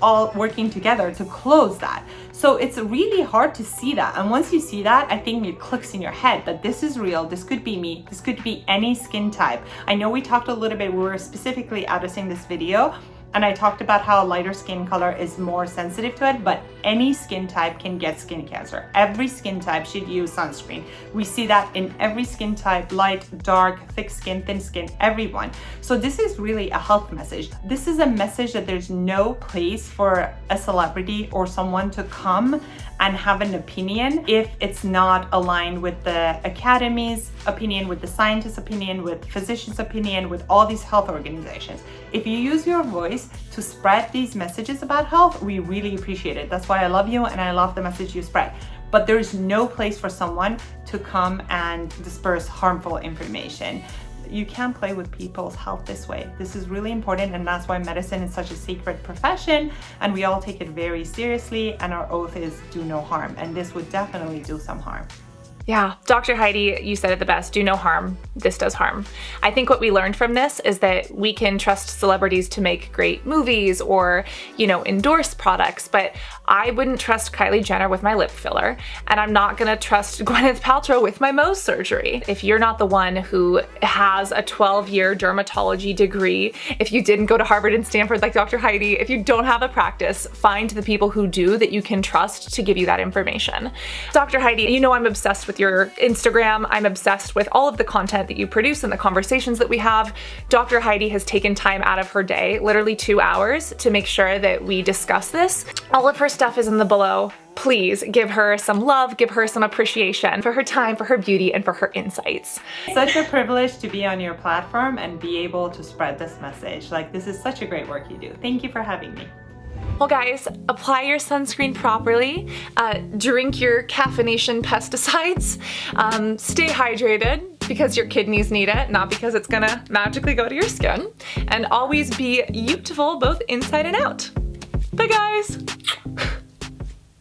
all working together to close that. So it's really hard to see that. And once you see that, I think it clicks in your head that this is real. This could be me. This could be any skin type. I know we talked a little bit, we were specifically addressing this video, and I talked about how lighter skin color is more sensitive to it, but any skin type can get skin cancer. Every skin type should use sunscreen. We see that in every skin type, light, dark, thick skin, thin skin, everyone. So this is really a health message. This is a message that there's no place for a celebrity or someone to come and have an opinion if it's not aligned with the academy's opinion, with the scientists' opinion, with physicians' opinion, with all these health organizations. If you use your voice to spread these messages about health, we really appreciate it. That's why I love you and I love the message you spread. But there's no place for someone to come and disperse harmful information. You can't play with people's health this way. This is really important, and that's why medicine is such a sacred profession, and we all take it very seriously, and our oath is do no harm, and this would definitely do some harm. Yeah, Dr. Heidi, you said it the best, do no harm, this does harm. I think what we learned from this is that we can trust celebrities to make great movies or, you know, endorse products, but I wouldn't trust Kylie Jenner with my lip filler, and I'm not gonna trust Gwyneth Paltrow with my Mohs surgery. If you're not the one who has a 12-year dermatology degree, if you didn't go to Harvard and Stanford like Dr. Heidi, if you don't have a practice, find the people who do that you can trust to give you that information. Dr. Heidi, you know I'm obsessed with your Instagram. I'm obsessed with all of the content that you produce and the conversations that we have. Dr. Heidi has taken time out of her day, literally 2 hours, to make sure that we discuss this. All of her stuff is in the below. Please give her some love, give her some appreciation for her time, for her beauty, and for her insights. Such a privilege to be on your platform and be able to spread this message. Like, this is such a great work you do. Thank you for having me. Well guys, apply your sunscreen properly, drink your caffeination pesticides, stay hydrated because your kidneys need it, not because it's gonna magically go to your skin, and always be beautiful both inside and out. Bye guys!